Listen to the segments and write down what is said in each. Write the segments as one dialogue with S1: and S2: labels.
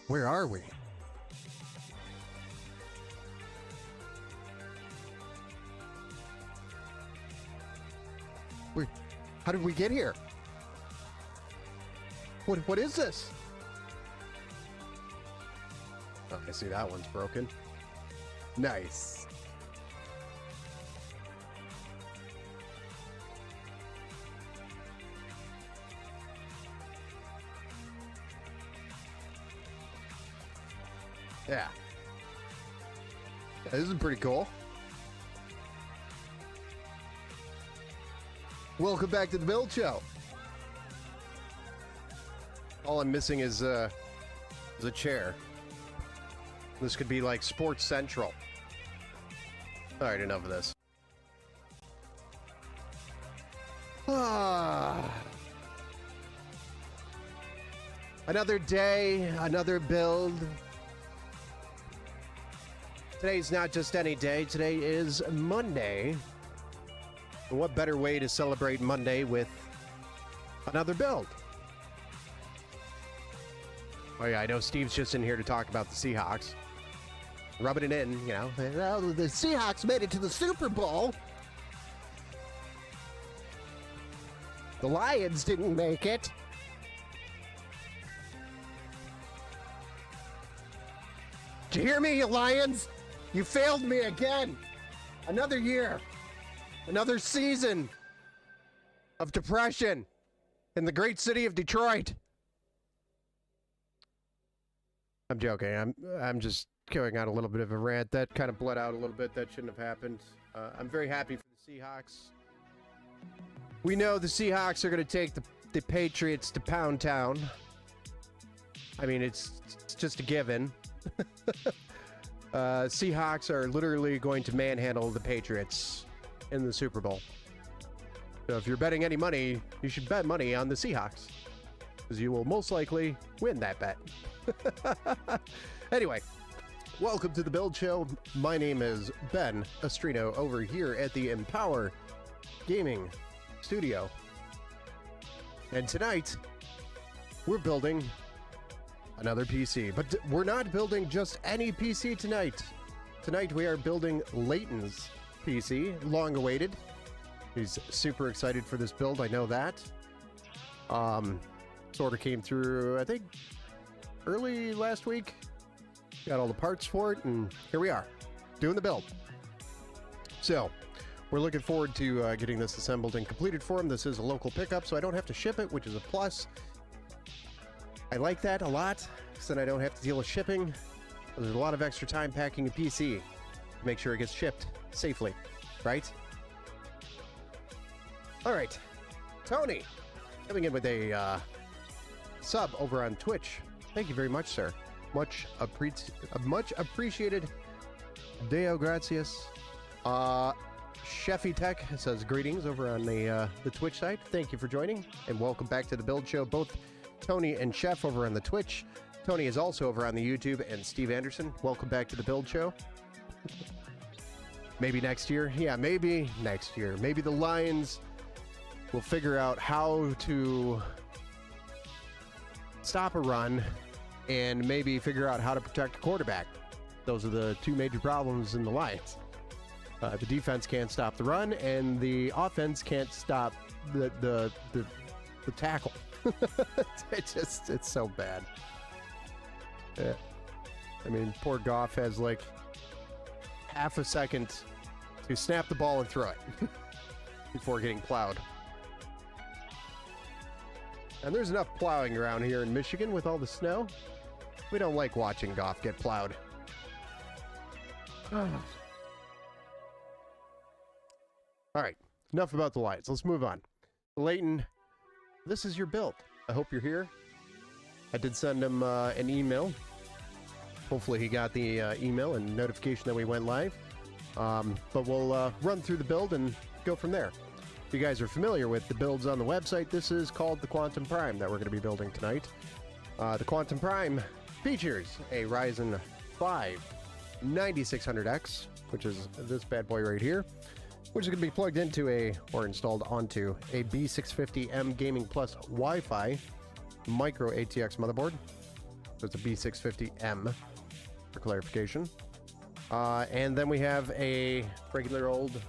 S1: Where are we? How did we get here? What is this? Oh, I see that one's broken. Nice. Yeah. This is pretty cool. Welcome back to the Build Show. All I'm missing is a chair. This could be like Sports Central. All right, enough of this. Another day, another build. Today's not just any day. Today is Monday. And what better way to celebrate Monday with another build? Oh yeah, I know Steve's just in here to talk about the Seahawks. Rubbing it in, you know. Well, the Seahawks made it to the Super Bowl. The Lions didn't make it. Did you hear me, you Lions? You failed me again. Another year. Another season of depression in the great city of Detroit. I'm joking. I'm just carrying out a little bit of a rant. That kind of bled out a little bit. That shouldn't have happened. I'm very happy for the Seahawks. We know the Seahawks are going to take the Patriots to Pound Town. I mean, it's just a given. Seahawks are literally going to manhandle the Patriots in the Super Bowl. So if you're betting any money, you should bet money on the Seahawks, because you will most likely win that bet. Anyway, welcome to the Build Show. My name is Ben Estrino over here at the Empower Gaming Studio. And tonight, we're building another PC. But we're not building just any PC tonight. Tonight we are building Layton's PC, long awaited. He's super excited for this build, I know that. Sort of came through, I think, early last week. Got all the parts for it, and here we are, doing the build. So, we're looking forward to getting this assembled and completed for him. This is a local pickup, so I don't have to ship it, which is a plus. I like that a lot, because then I don't have to deal with shipping. There's a lot of extra time packing a PC to make sure it gets shipped safely, right? All right, Tony, coming in with a sub over on Twitch. Thank you very much, sir. Much appreciated. Deo gratias. Chefy Tech says greetings over on the Twitch site. Thank you for joining, and welcome back to the Build Show. Both Tony and Chef over on the Twitch. Tony is also over on the YouTube, and Steve Anderson, welcome back to the Build Show. Maybe next year. Yeah, maybe next year. Maybe the Lions will figure out how to stop a run and maybe figure out how to protect a quarterback. Those are the two major problems in the Lions. The defense can't stop the run, and the offense can't stop the tackle. It's so bad. Yeah. I mean, poor Goff has like half a second to snap the ball and throw it before getting plowed. And there's enough plowing around here in Michigan with all the snow. We don't like watching Goff get plowed. All right, enough about the Lions. Let's move on. Layton, this is your build. I hope you're here. I did send him an email. Hopefully he got the email and notification that we went live. But we'll run through the build and go from there. If you guys are familiar with the builds on the website, this is called the Quantum Prime that we're going to be building tonight. The Quantum Prime features a Ryzen 5 9600X, which is this bad boy right here, which is going to be plugged into or installed onto a B650M Gaming Plus Wi-Fi micro ATX motherboard So it's a B650M for clarification. And then we have a regular old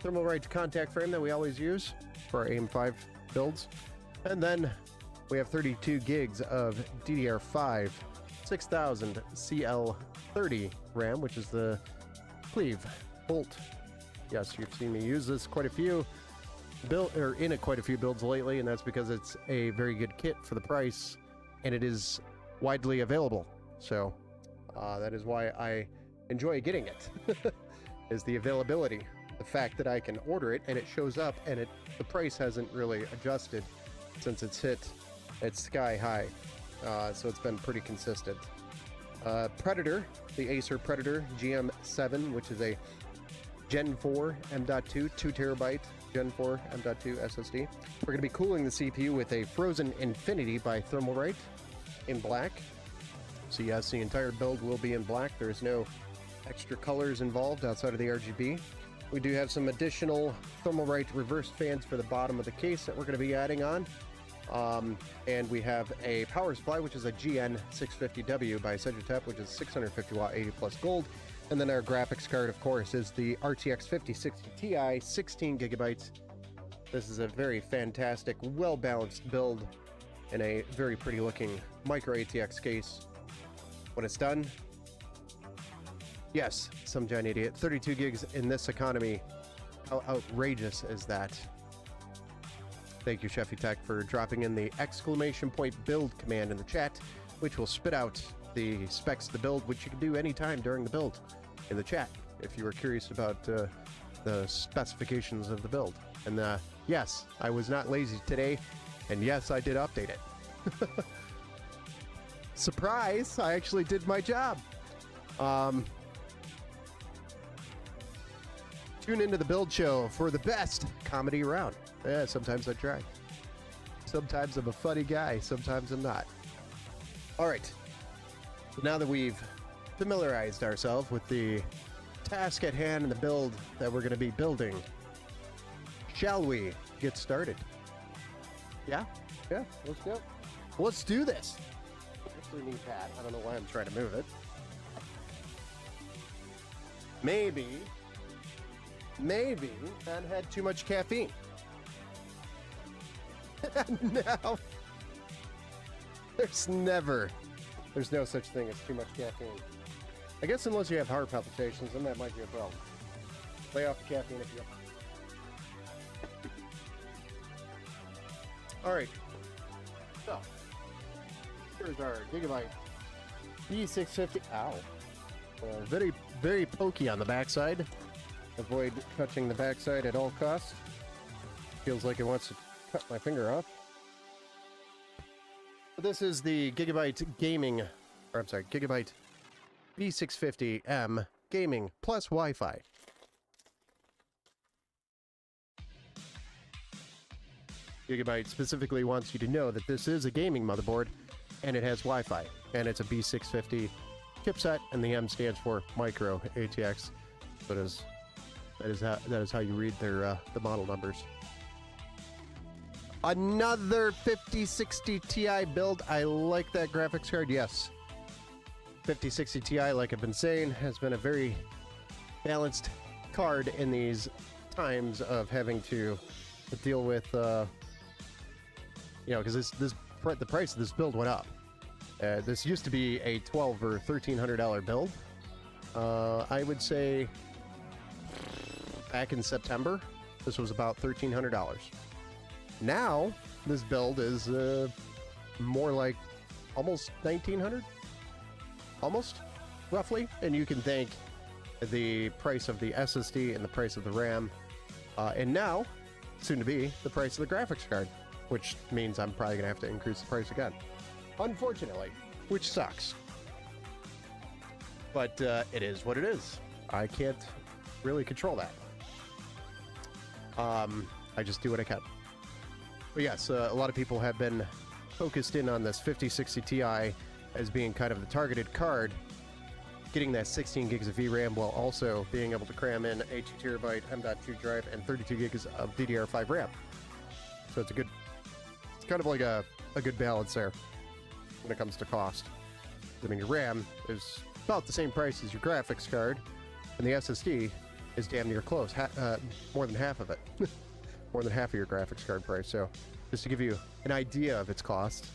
S1: Thermalright contact frame that we always use for our AIM-5 builds. And then we have 32 gigs of DDR5 6000 CL30 RAM, which is the Cleve Bolt. Yes, you've seen me use this quite a few quite a few builds lately, and that's because it's a very good kit for the price, and it is widely available. So that is why I enjoy getting it, is the availability. The fact that I can order it and it shows up, and the price hasn't really adjusted since it's hit its sky high. So it's been pretty consistent. Predator, the Acer Predator GM7, which is a Gen 4 M.2 2 terabyte Gen 4 M.2 SSD. We're going to be cooling the CPU with a Frozen Infinity by Thermalright in black. So yes, the entire build will be in black. There's no extra colors involved outside of the RGB. We do have some additional Thermalright reverse fans for the bottom of the case that we're going to be adding on. And we have a power supply, which is a GN650W by Segitech, which is 650 watt 80 plus gold. And then our graphics card, of course, is the RTX 5060 Ti, 16 gigabytes. This is a very fantastic, well-balanced build in a very pretty looking micro ATX case. When it's done, yes, some giant idiot, 32 gigs in this economy. How outrageous is that? Thank you, Chefy for dropping in the exclamation point build command in the chat, which will spit out the specs of the build, which you can do anytime during the build in the chat if you were curious about the specifications of the build. And yes, I was not lazy today, and yes, I did update it. Surprise, I actually did my job. Tune into the build show for the best comedy around. Yeah, sometimes I try. Sometimes I'm a funny guy, sometimes I'm not. All right, now that we've familiarized ourselves with the task at hand and the build that we're going to be building, shall we get started? Yeah, let's go. Let's do this. Actually need that. I don't know why I'm trying to move it. Maybe Ben had too much caffeine. No. There's no such thing as too much caffeine. I guess unless you have heart palpitations, then that might be a problem. Lay off the caffeine if you All right. So, here's our Gigabyte B650. Ow. Very, very pokey on the backside. Avoid touching the backside at all costs. Feels like it wants to cut my finger off. This is the Gigabyte Gigabyte B650M Gaming plus Wi-Fi. Gigabyte specifically wants you to know that this is a gaming motherboard, and it has Wi-Fi, and it's a B650 chipset, and the M stands for micro ATX. That is how you read their the model numbers. Another 5060 Ti build. I like that graphics card. Yes, 5060 Ti, like I've been saying, has been a very balanced card in these times of having to deal with, because the price of this build went up. This used to be a $1,200 or $1,300 build. I would say back in September, this was about $1,300. Now, this build is more like almost $1,900, almost, roughly. And you can thank the price of the SSD and the price of the RAM, and now, soon to be, the price of the graphics card, which means I'm probably going to have to increase the price again, unfortunately, which sucks. But it is what it is. I can't really control that. I just do what I can. But yes, a lot of people have been focused in on this 5060 Ti as being kind of the targeted card, getting that 16 gigs of VRAM while also being able to cram in a 2 terabyte M.2 drive and 32 gigs of DDR5 RAM. So it's kind of like a good balance there when it comes to cost. I mean, your RAM is about the same price as your graphics card, and the SSD is damn near close, more than half of it. More than half of your graphics card price. So just to give you an idea of its cost,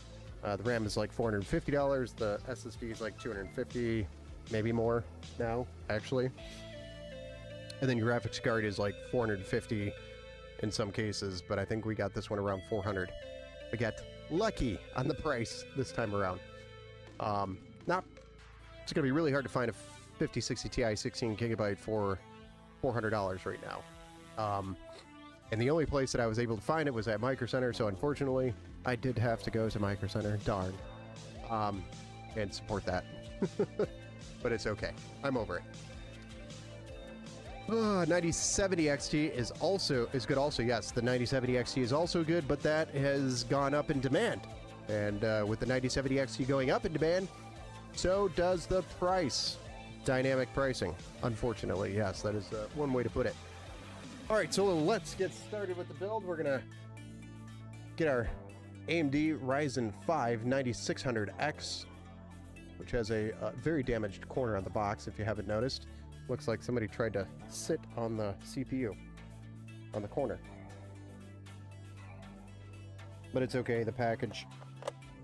S1: the RAM is like $450, the SSD is like $250, maybe more now, actually. And then your graphics card is like $450 in some cases, but I think we got this one around $400. We got lucky on the price this time around. It's gonna be really hard to find a 5060 Ti 16 gigabyte for $400 right now. And the only place that I was able to find it was at Micro Center, so unfortunately, I did have to go to Micro Center, darn, and support that. But it's okay. I'm over it. 9070 XT is good also. Yes, the 9070 XT is also good, but that has gone up in demand. And with the 9070 XT going up in demand, so does the price. Dynamic pricing, unfortunately. Yes, that is one way to put it. All right, so let's get started with the build. We're gonna get our AMD Ryzen 5 9600X, which has a very damaged corner on the box, if you haven't noticed. Looks like somebody tried to sit on the CPU on the corner. But it's okay, the package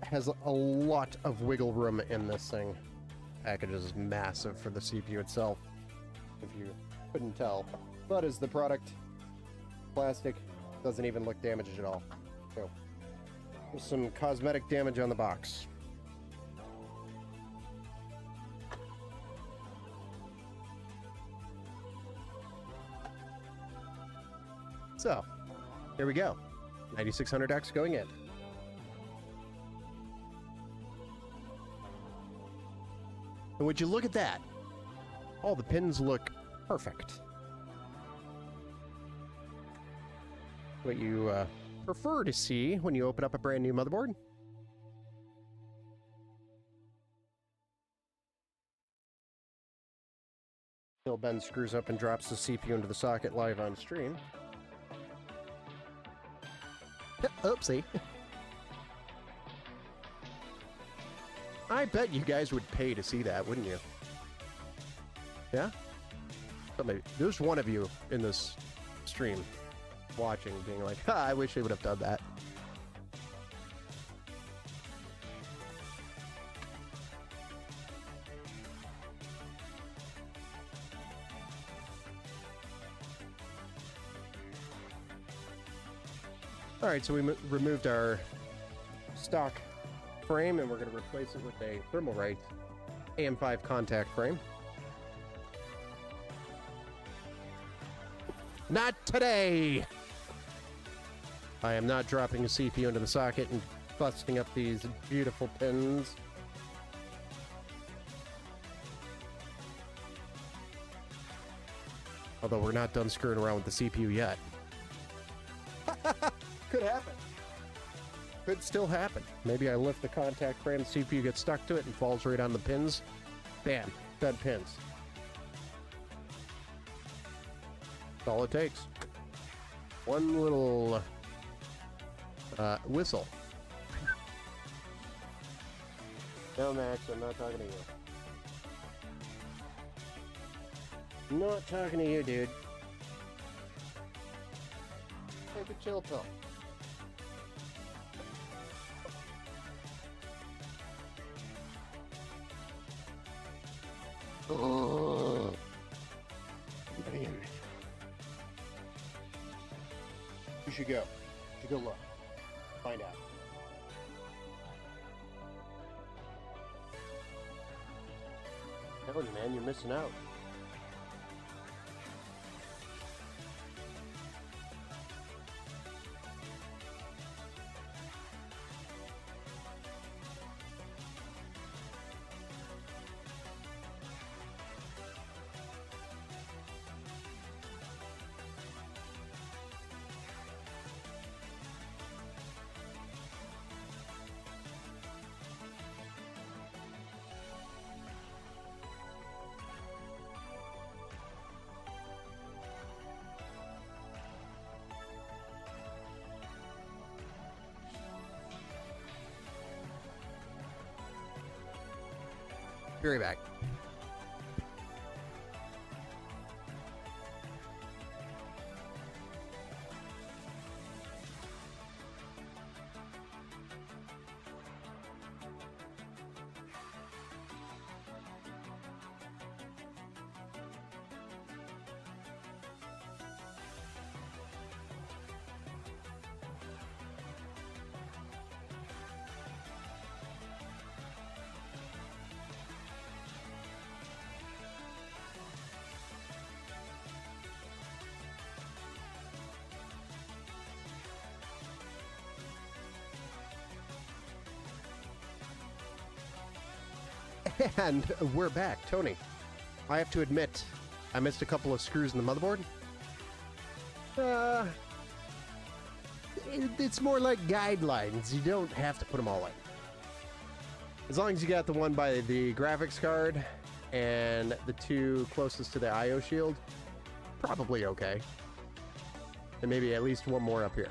S1: has a lot of wiggle room in this thing. Package is massive for the CPU itself, if you couldn't tell. But as the product, plastic doesn't even look damaged at all. So there's some cosmetic damage on the box. So here we go. 9600X going in. And would you look at that? All the pins look perfect. What you prefer to see when you open up a brand new motherboard. Till Ben screws up and drops the CPU into the socket live on stream. Oopsie. I bet you guys would pay to see that, wouldn't you? Yeah? Somebody, there's one of you in this stream watching being like, I wish they would have done that. All right, so we removed our stock frame and we're going to replace it with a Thermalright AM5 contact frame. Not today! I am not dropping a CPU into the socket and busting up these beautiful pins. Although we're not done screwing around with the CPU yet. Could happen. Could still happen. Maybe I lift the contact frame, the CPU gets stuck to it and falls right on the pins. Bam, dead pins. That's all it takes. One little whistle. No, Max, I'm not talking to you. Not talking to you, dude. Take a chill pill. Oh, man. You should go. You should go look. Find out. Telling you, man, you're missing out. Be right back. And we're back. Tony, I have to admit, I missed a couple of screws in the motherboard. It's more like guidelines. You don't have to put them all in. As long as you got the one by the graphics card and the two closest to the I/O shield, probably okay. And maybe at least one more up here.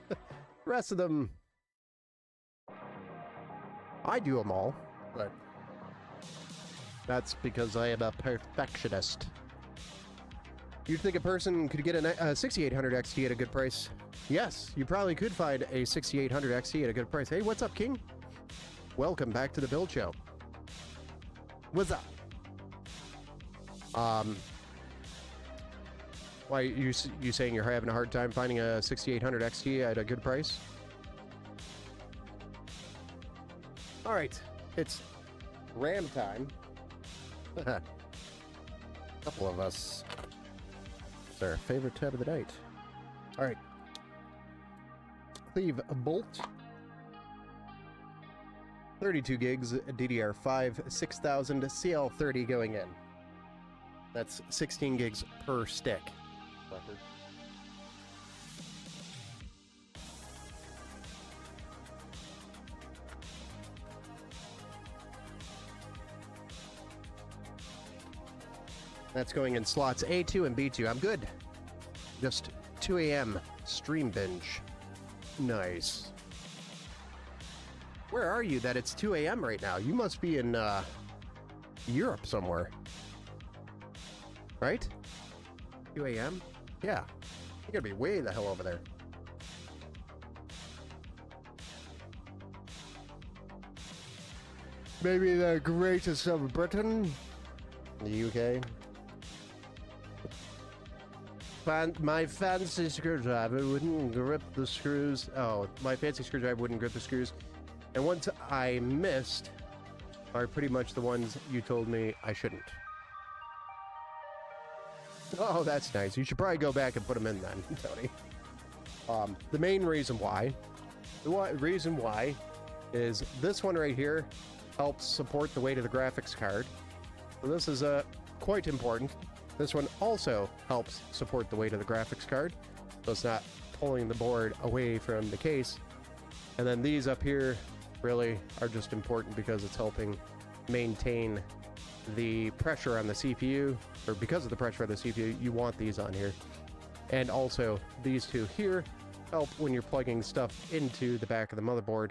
S1: The rest of them, I do them all, but that's because I am a perfectionist. You'd think a person could get a 6800 XT at a good price? Yes, you probably could find a 6800 XT at a good price. Hey, what's up, King? Welcome back to the Build Show. What's up? Why you saying you're having a hard time finding a 6800 XT at a good price? All right, it's RAM time. Couple of us. It's our favorite tab of the night. All right. Cleave bolt. 32 gigs DDR5 6000 CL30 going in. That's 16 gigs per stick. Record. That's going in slots A2 and B2. I'm good. Just 2 a.m. stream binge. Nice. Where are you that it's 2 a.m. right now? You must be in Europe somewhere. Right? 2 a.m.? Yeah. You gotta be way the hell over there. Maybe the greatest of Britain? The UK? My fancy screwdriver wouldn't grip the screws. Oh, my fancy screwdriver wouldn't grip the screws. And ones I missed are pretty much the ones you told me I shouldn't. Oh, that's nice. You should probably go back and put them in then, Tony. The main reason why, is this one right here helps support the weight of the graphics card. So this is quite important. This one also helps support the weight of the graphics card, so it's not pulling the board away from the case. And then these up here really are just important because it's helping maintain the pressure on the CPU, or because of the pressure on the CPU, you want these on here. And also these two here help when you're plugging stuff into the back of the motherboard,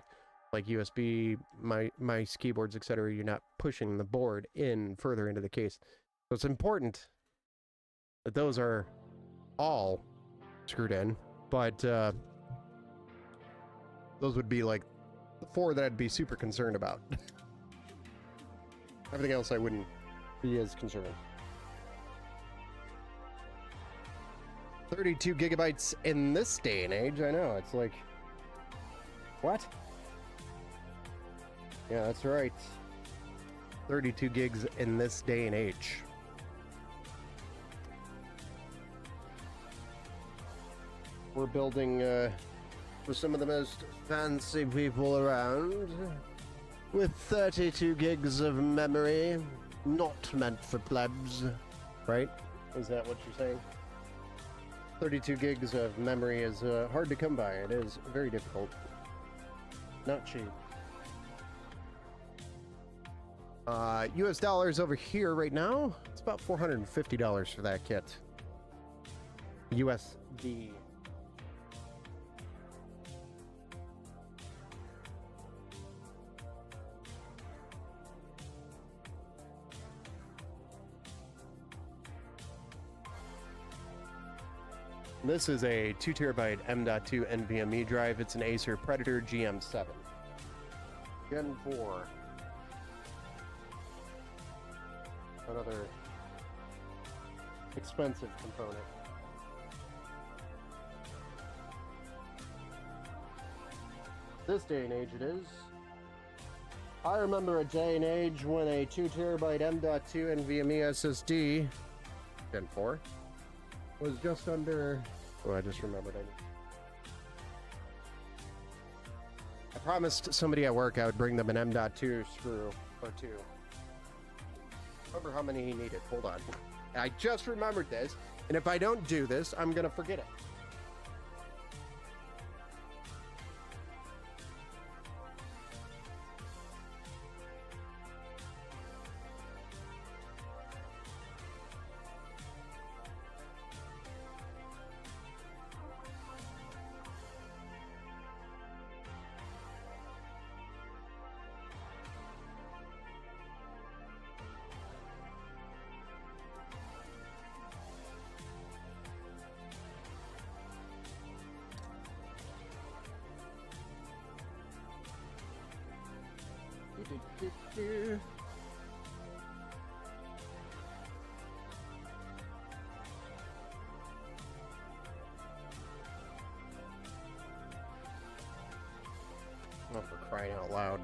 S1: like USB, mice, keyboards, etc. You're not pushing the board in further into the case. So it's important that those are all screwed in, but those would be like the 4 that I'd be super concerned about. Everything else I wouldn't be as concerned. 32 gigabytes in this day and age, I know, it's like, what? Yeah, that's right. 32 gigs in this day and age. We're building for some of the most fancy people around with 32 gigs of memory, not meant for plebs, right? Is that what you're saying? 32 gigs of memory is hard to come by. It is very difficult. Not cheap. US dollars over here right now, it's about $450 for that kit. USD. This is a 2 terabyte M.2 NVMe drive. It's an Acer Predator GM7. Gen 4. Another expensive component. This day and age it is. I remember a day and age when a 2 terabyte M.2 NVMe SSD, Gen 4, was just under... Oh, I just remembered. I promised somebody at work I would bring them an M.2 screw or two. Remember how many he needed. Hold on. I just remembered this, and if I don't do this, I'm gonna forget it. Oh, for crying out loud.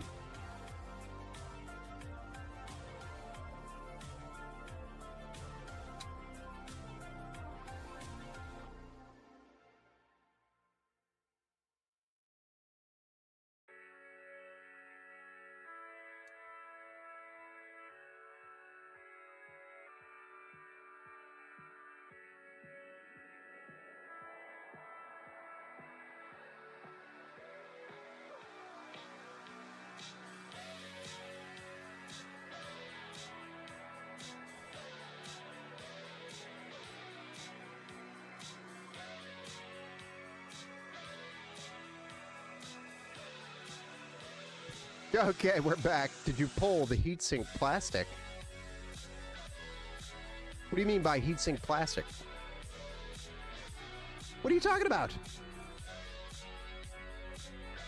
S1: Okay, we're back. Did you pull the heatsink plastic? What do you mean by heatsink plastic? What are you talking about?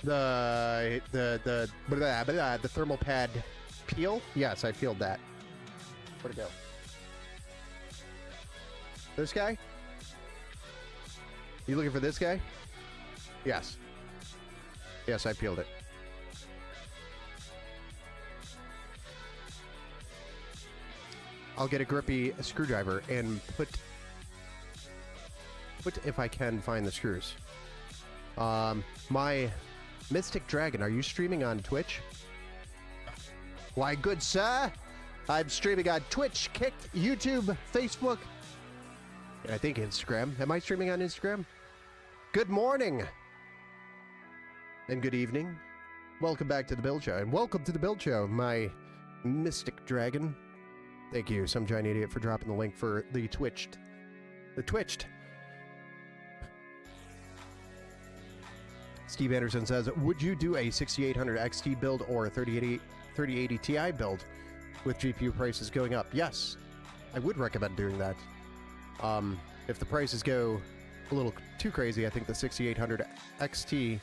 S1: The thermal pad peel? Yes, I peeled that. Where'd it go? This guy? You looking for this guy? Yes. Yes, I peeled it. I'll get a grippy screwdriver and put if I can find the screws. My Mystic Dragon, are you streaming on Twitch? Why, good sir, I'm streaming on Twitch, Kick, YouTube, Facebook, and I think Instagram. Am I streaming on Instagram? Good morning and good evening. Welcome back to the Build Show, and welcome to the Build Show, my Mystic Dragon. Thank you, some giant idiot, for dropping the link for the Twitched. The Twitched. Steve Anderson says, would you do a 6800 XT build or a 3080 Ti build with GPU prices going up? Yes, I would recommend doing that. If the prices go a little too crazy, I think the 6800 XT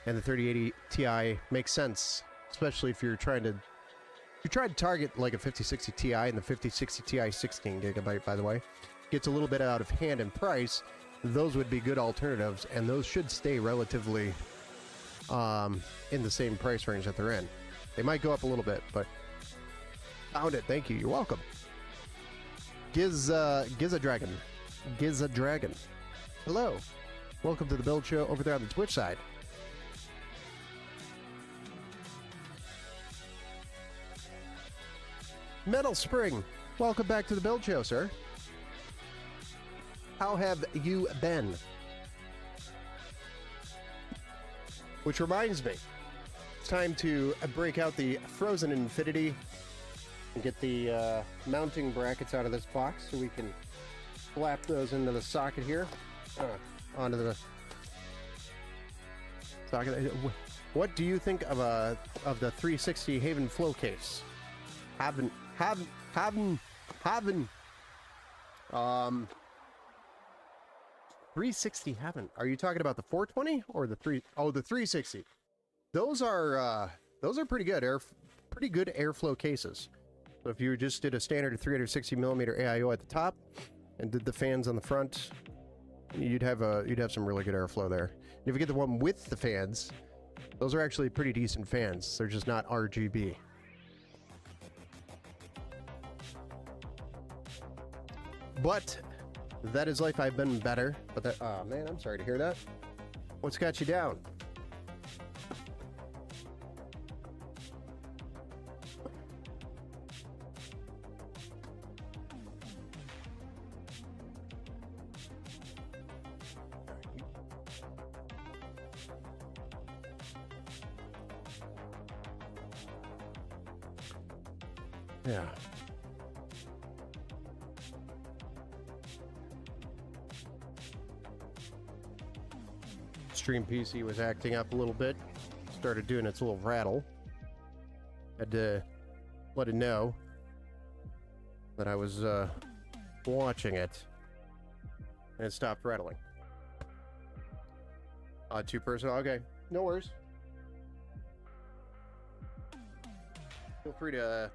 S1: and the 3080 Ti makes sense, especially if you're trying to target like a 5060 Ti, and the 5060 Ti 16 gigabyte, by the way, gets a little bit out of hand in price. Those would be good alternatives, and those should stay relatively in the same price range that they're in. They might go up a little bit, but found it. Thank you. You're welcome. Giza Dragon. Hello. Welcome to the Build Show over there on the Twitch side. Metal Spring, welcome back to the Build Show, sir. How have you been? Which reminds me, it's time to break out the Frozen Infinity and get the mounting brackets out of this box so we can flap those into the socket here, onto the socket. What do you think of the 360 Haven Flow case? Haven. 360 haven't. Are you talking about the 420 or the 3? Oh, the 360. Those are pretty good. Pretty good airflow cases. So if you just did a standard 360 millimeter AIO at the top and did the fans on the front, you'd have some really good airflow there. And if you get the one with the fans, those are actually pretty decent fans. They're just not RGB. But that is life. I've been better. But that, oh man, I'm sorry to hear that. What's got you down? Yeah. Stream PC was acting up a little bit. Started doing its little rattle. Had to let it know that I was watching it. And it stopped rattling. 2-person. Okay. No worries. Feel free to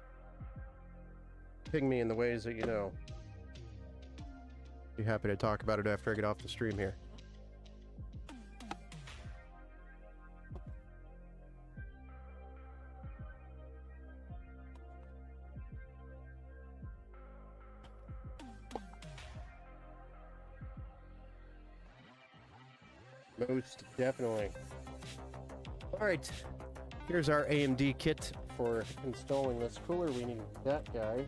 S1: ping me in the ways that you know. Be happy to talk about it after I get off the stream here. Most definitely. All right, here's our AMD kit for installing this cooler. We need that guy.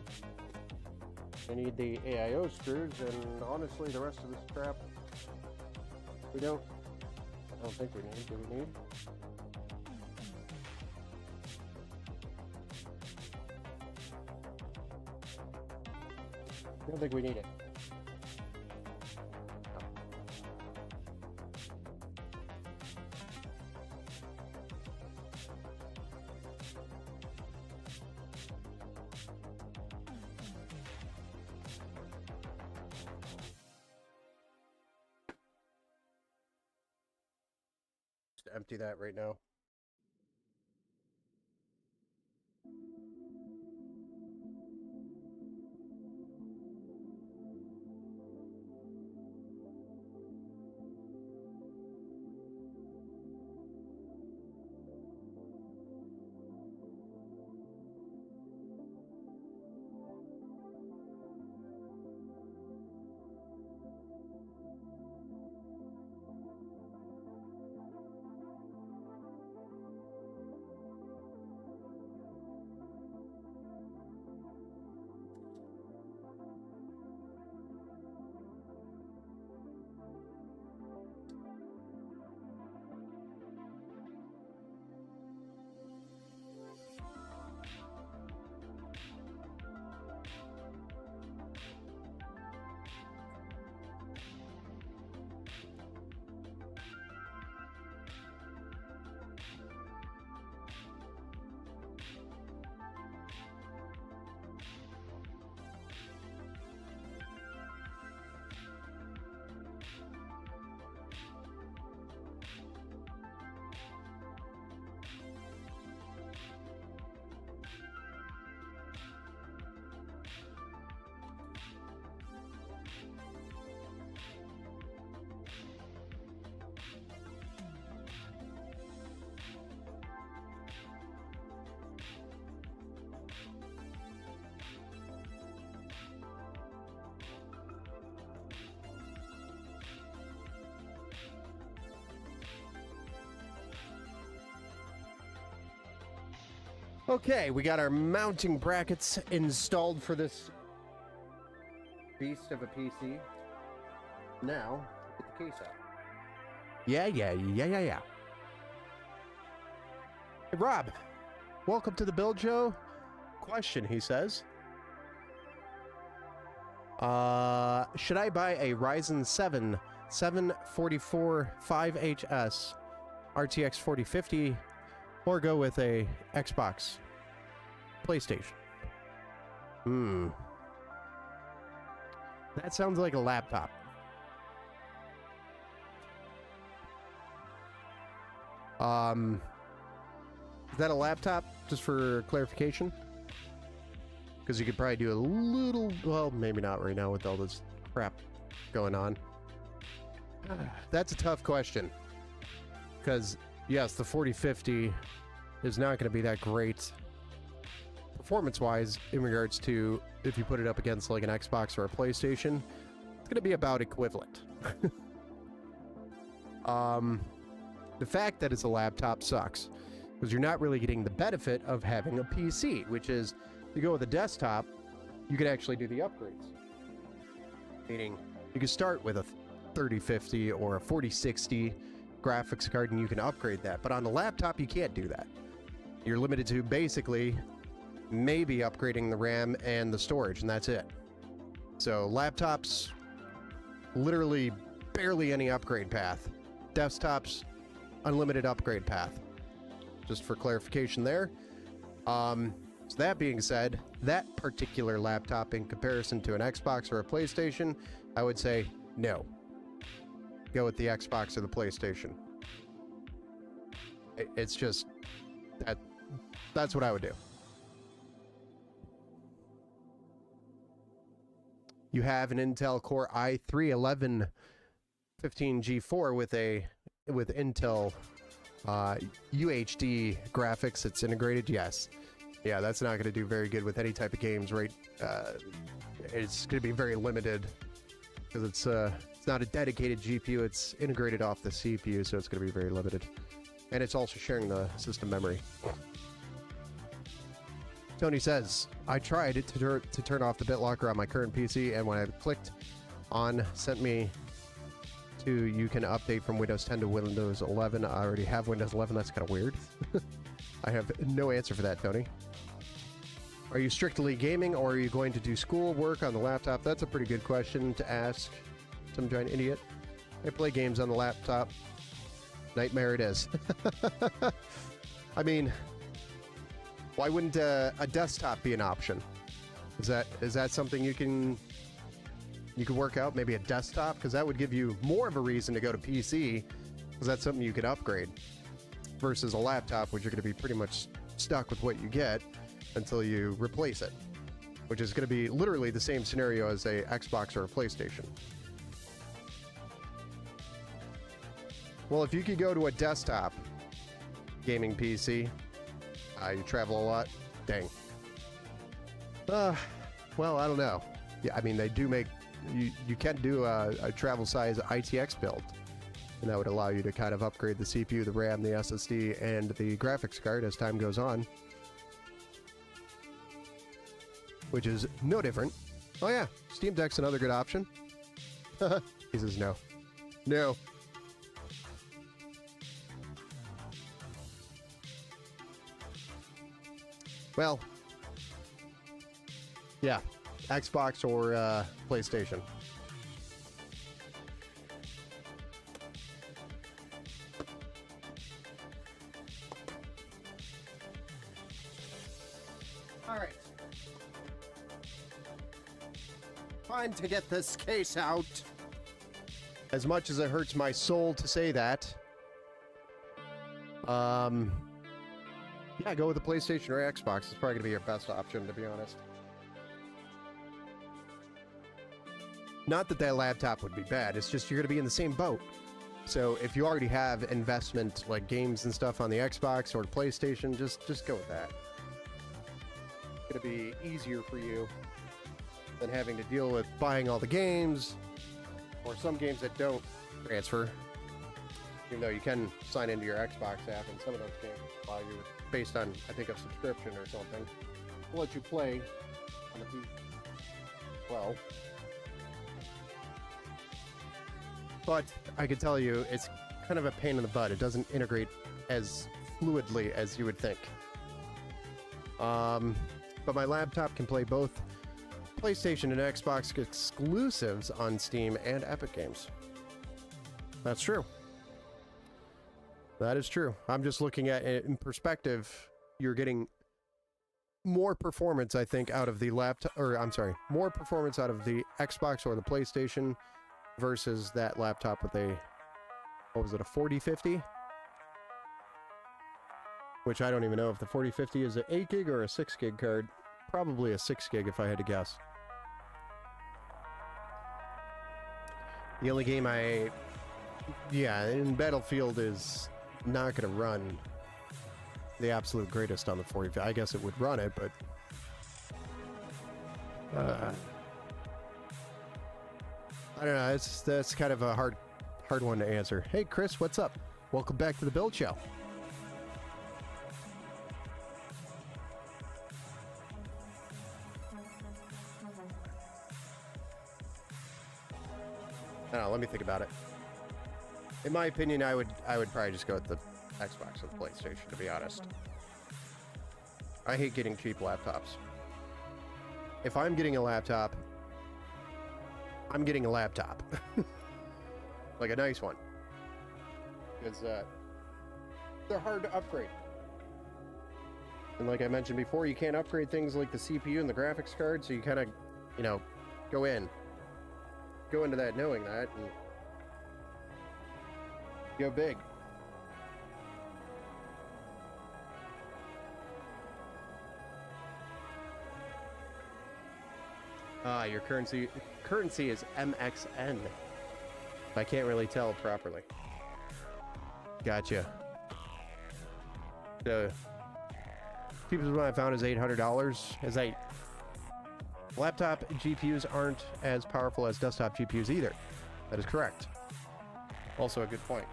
S1: We need the AIO screws, and honestly, the rest of this crap, I don't think we need. Do we need? I don't think we need it. Empty that right now. Okay, we got our mounting brackets installed for this beast of a PC. Now, get the case out. Yeah. Hey, Rob, welcome to the build show. Question, he says. Should I buy a Ryzen 7 744 5HS RTX 4050 or go with a Xbox, PlayStation? That sounds like a laptop. Is that a laptop, just for clarification? Because you could probably do a little, well, maybe not right now with all this crap going on. That's a tough question. Because, yes, the 4050 is not going to be that great performance-wise in regards to if you put it up against like an Xbox or a PlayStation. It's going to be about equivalent. The fact that it's a laptop sucks, because you're not really getting the benefit of having a PC, which is, if you go with a desktop, you can actually do the upgrades. Meaning, you can start with a 3050 or a 4060 graphics card and you can upgrade that. But on the laptop, you can't do that. You're limited to basically maybe upgrading the RAM and the storage, and that's it. So laptops, literally barely any upgrade path. Desktops, unlimited upgrade path. Just for clarification there. So that being said, that particular laptop in comparison to an Xbox or a PlayStation, I would say no. Go with the Xbox or the PlayStation. It's just that's what I would do. You have an Intel Core i3 1115G4 with Intel UHD graphics. It's integrated. Yes. Yeah, that's not going to do very good with any type of games, right? It's going to be very limited because it's not a dedicated GPU. It's integrated off the CPU, so it's going to be very limited. And it's also sharing the system memory. Tony says, I tried to turn off the BitLocker on my current PC, and when I clicked on, sent me to, you can update from Windows 10 to Windows 11. I already have Windows 11. That's kind of weird. I have no answer for that, Tony. Are you strictly gaming, or are you going to do school work on the laptop? That's a pretty good question to ask some giant idiot. I play games on the laptop. Nightmare it is. I mean, why wouldn't a desktop be an option? Is that something you can work out? Maybe a desktop, because that would give you more of a reason to go to PC, because that's something you could upgrade, versus a laptop, which you're going to be pretty much stuck with what you get until you replace it, which is going to be literally the same scenario as a Xbox or a PlayStation. Well, if you could go to a desktop gaming PC, you travel a lot, dang. Well, I don't know. Yeah, I mean, they do make, you can do a travel size ITX build, and that would allow you to kind of upgrade the CPU, the RAM, the SSD, and the graphics card as time goes on. Which is no different. Oh yeah, Steam Deck's another good option. He says no. No. Well, yeah, Xbox or PlayStation. All right. Time to get this case out. As much as it hurts my soul to say that, yeah, go with the PlayStation or Xbox. It's probably going to be your best option, to be honest. Not that that laptop would be bad, it's just you're going to be in the same boat. So if you already have investment, like games and stuff on the Xbox or PlayStation, just go with that. It's going to be easier for you than having to deal with buying all the games, or some games that don't transfer. Even though you can sign into your Xbox app, and some of those games allow you, based on, I think, a subscription or something, will let you play on the PC. Well, but I can tell you, it's kind of a pain in the butt. It doesn't integrate as fluidly as you would think. But my laptop can play both PlayStation and Xbox exclusives on Steam and Epic Games. That's true. That is true. I'm just looking at it in perspective. You're getting more performance, I think, out of the laptop, or I'm sorry, more performance out of the Xbox or the PlayStation versus that laptop with a, what was it, a 4050? which I don't even know if the 4050 is an 8 gig or a 6 gig card. Probably a 6 gig if I had to guess. The only game in Battlefield is not going to run the absolute greatest on the 4050. I guess it would run it, but I don't know. That's kind of a hard one to answer. Hey, Chris, what's up? Welcome back to the Build Show. I don't know, let me think about it. In my opinion, I would probably just go with the Xbox or the PlayStation, to be honest. I hate getting cheap laptops. If I'm getting a laptop, I'm getting a laptop. Like a nice one. Because they're hard to upgrade. And like I mentioned before, you can't upgrade things like the CPU and the graphics card, so you kind of, go into that knowing that and go big. Your currency is MXN. I can't really tell properly. Gotcha. The cheapest one I found is $800. Laptop GPUs aren't as powerful as desktop GPUs either. That is correct. Also a good point.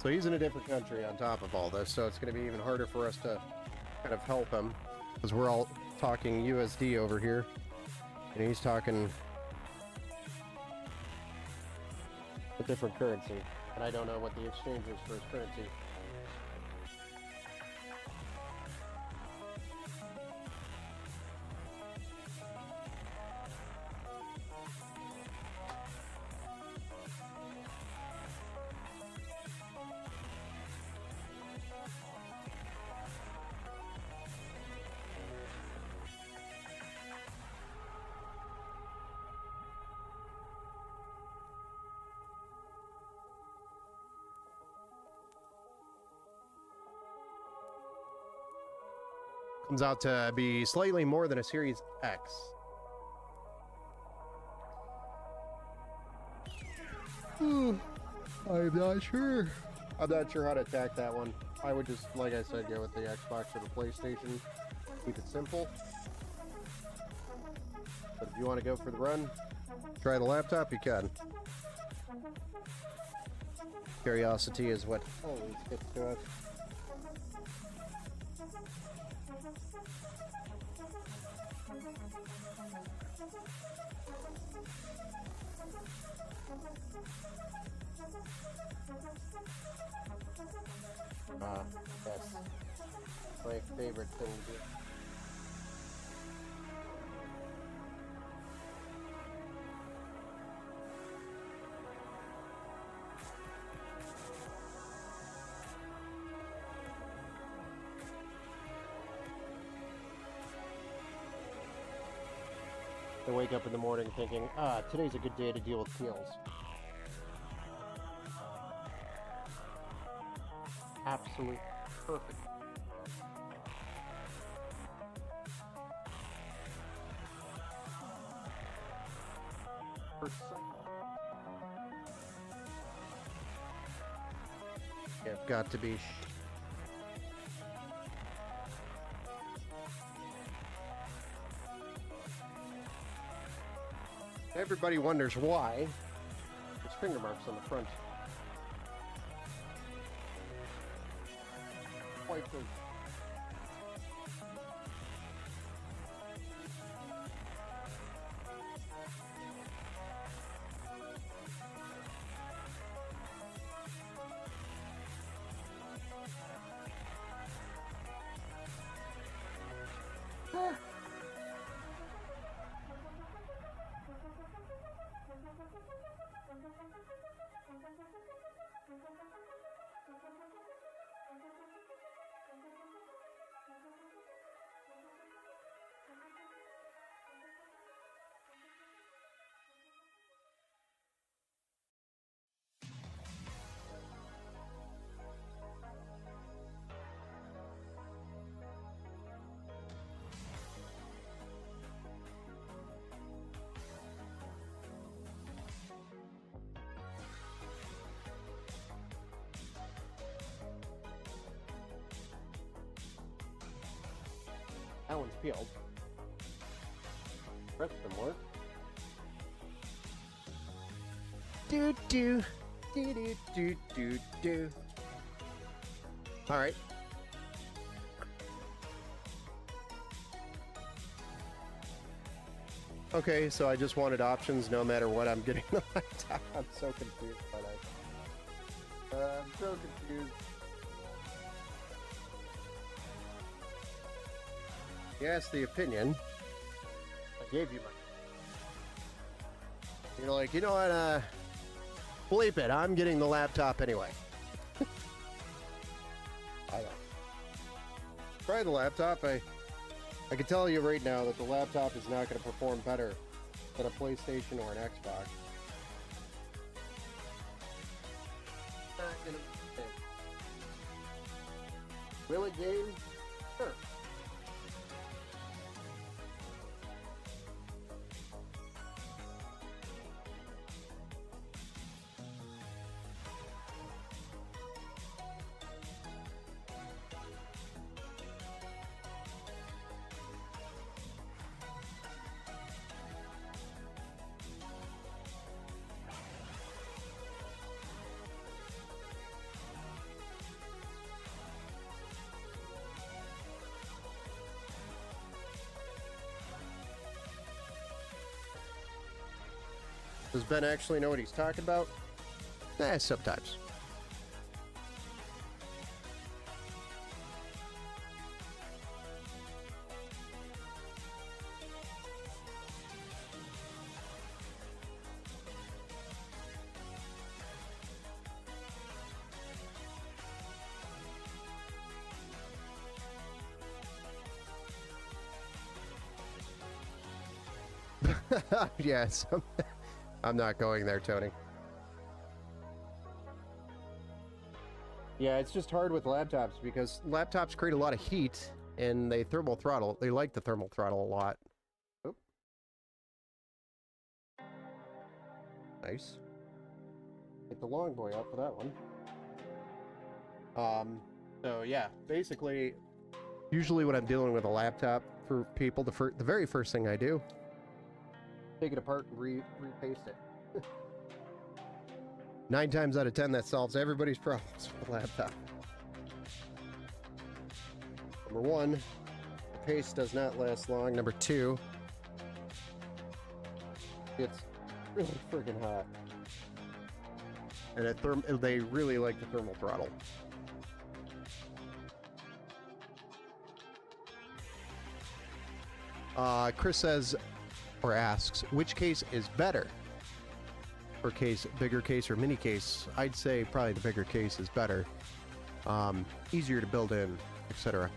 S1: So he's in a different country on top of all this, so it's going to be even harder for us to kind of help him, because we're all talking USD over here, and he's talking a different currency, and I don't know what the exchange is for his currency. Comes out to be slightly more than a Series X. I'm not sure. I'm not sure how to attack that one. I would just, like I said, go with the Xbox or the PlayStation. Keep it simple. But if you want to go for the run, try the laptop, you can. Curiosity is what always gets to us. That's my favorite thing to do. I wake up in the morning thinking, today's a good day to deal with peels. Absolute perfect. Per second. You've got to be. Everybody wonders why there's finger marks on the front. Quite good. That one's peeled. Rest of them work. Do do do do do do do. All right. Okay, so I just wanted options no matter what I'm getting the laptop. I'm so confused by that. I'm so confused. You asked the opinion. I gave you my. You're like, you know what, bleep it, I'm getting the laptop anyway. I don't. Try the laptop. I can tell you right now that the laptop is not going to perform better than a PlayStation or an Xbox. Will it game? Sure. Does Ben actually know what he's talking about? Sometimes. Yes. I'm not going there, Tony. Yeah, it's just hard with laptops because laptops create a lot of heat and they thermal throttle. They like the thermal throttle a lot. Oop. Nice. Get the long boy out for that one. So yeah, basically, usually when I'm dealing with a laptop for people, the very first thing I do, take it apart and repaste it. 9 times out of 10, that solves everybody's problems with a laptop. Number 1, the paste does not last long. Number 2, it's really freaking hot. And they really like the thermal throttle. Chris says, or asks, which case is better? For case, bigger case or mini case? I'd say probably the bigger case is better. Easier to build in, etc.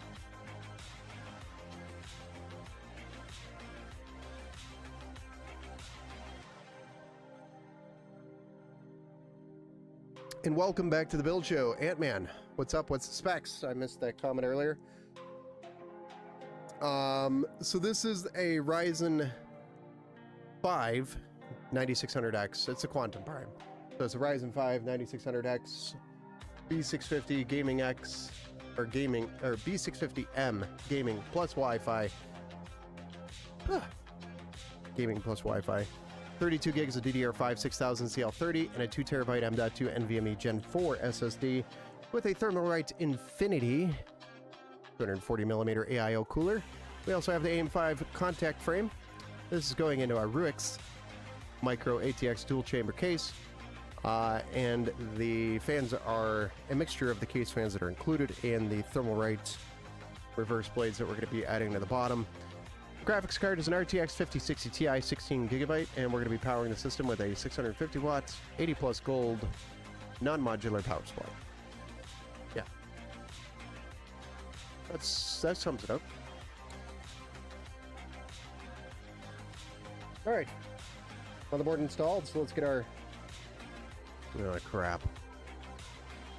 S1: And welcome back to the Build Show. Ant-Man, what's up? What's the specs? I missed that comment earlier. So this is a Ryzen 5 9600X. It's a Quantum Prime. So it's a Ryzen 5 9600X B650 Gaming X or B650M Gaming plus Wi-Fi. Gaming plus Wi-Fi. 32 gigs of DDR5 6000 CL30 and a 2TB M.2 NVMe Gen 4 SSD with a Thermalright Infinity 240mm AIO cooler. We also have the AM5 contact frame. This is going into our Ruix Micro ATX dual chamber case, and the fans are a mixture of the case fans that are included and the Thermalright reverse blades that we're going to be adding to the bottom. The graphics card is an RTX 5060 Ti 16GB, and we're going to be powering the system with a 650 watts 80 plus gold non-modular power supply. Yeah, that sums it up. All right. Motherboard installed, so let's get our... Oh, crap.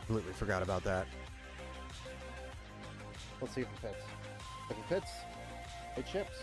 S1: Completely forgot about that. Let's see if it fits. If it fits, it ships.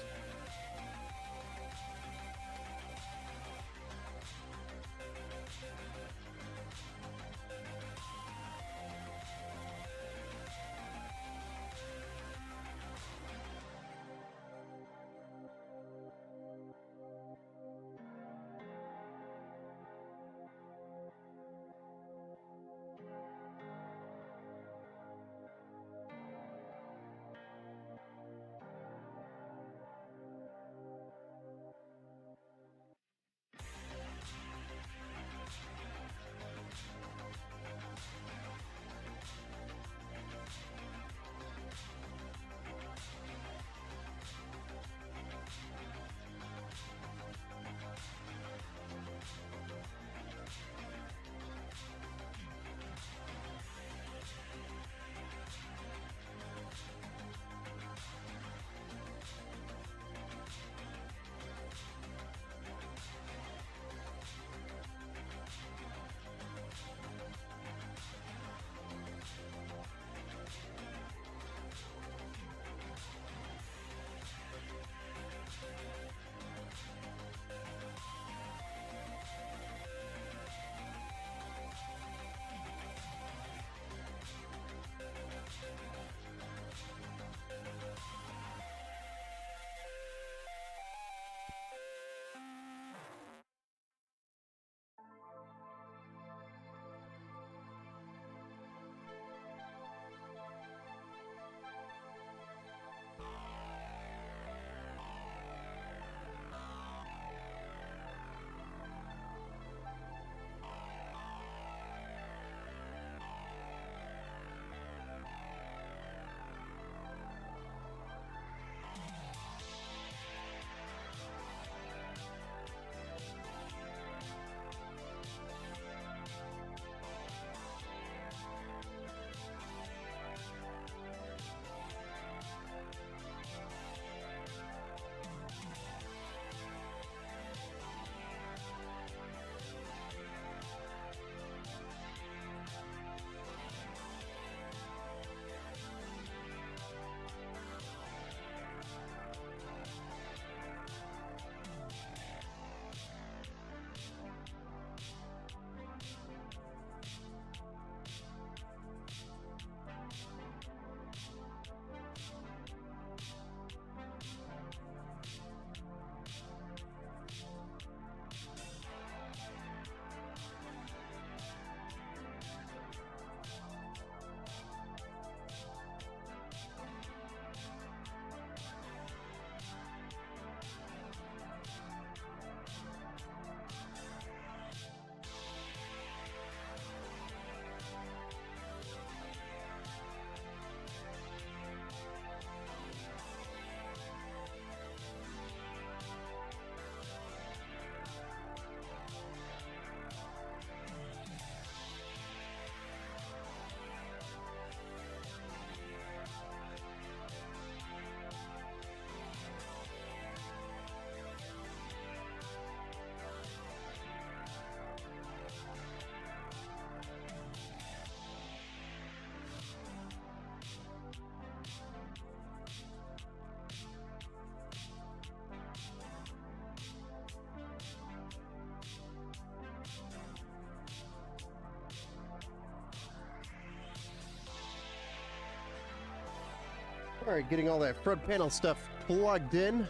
S1: Alright, getting all that front panel stuff plugged in.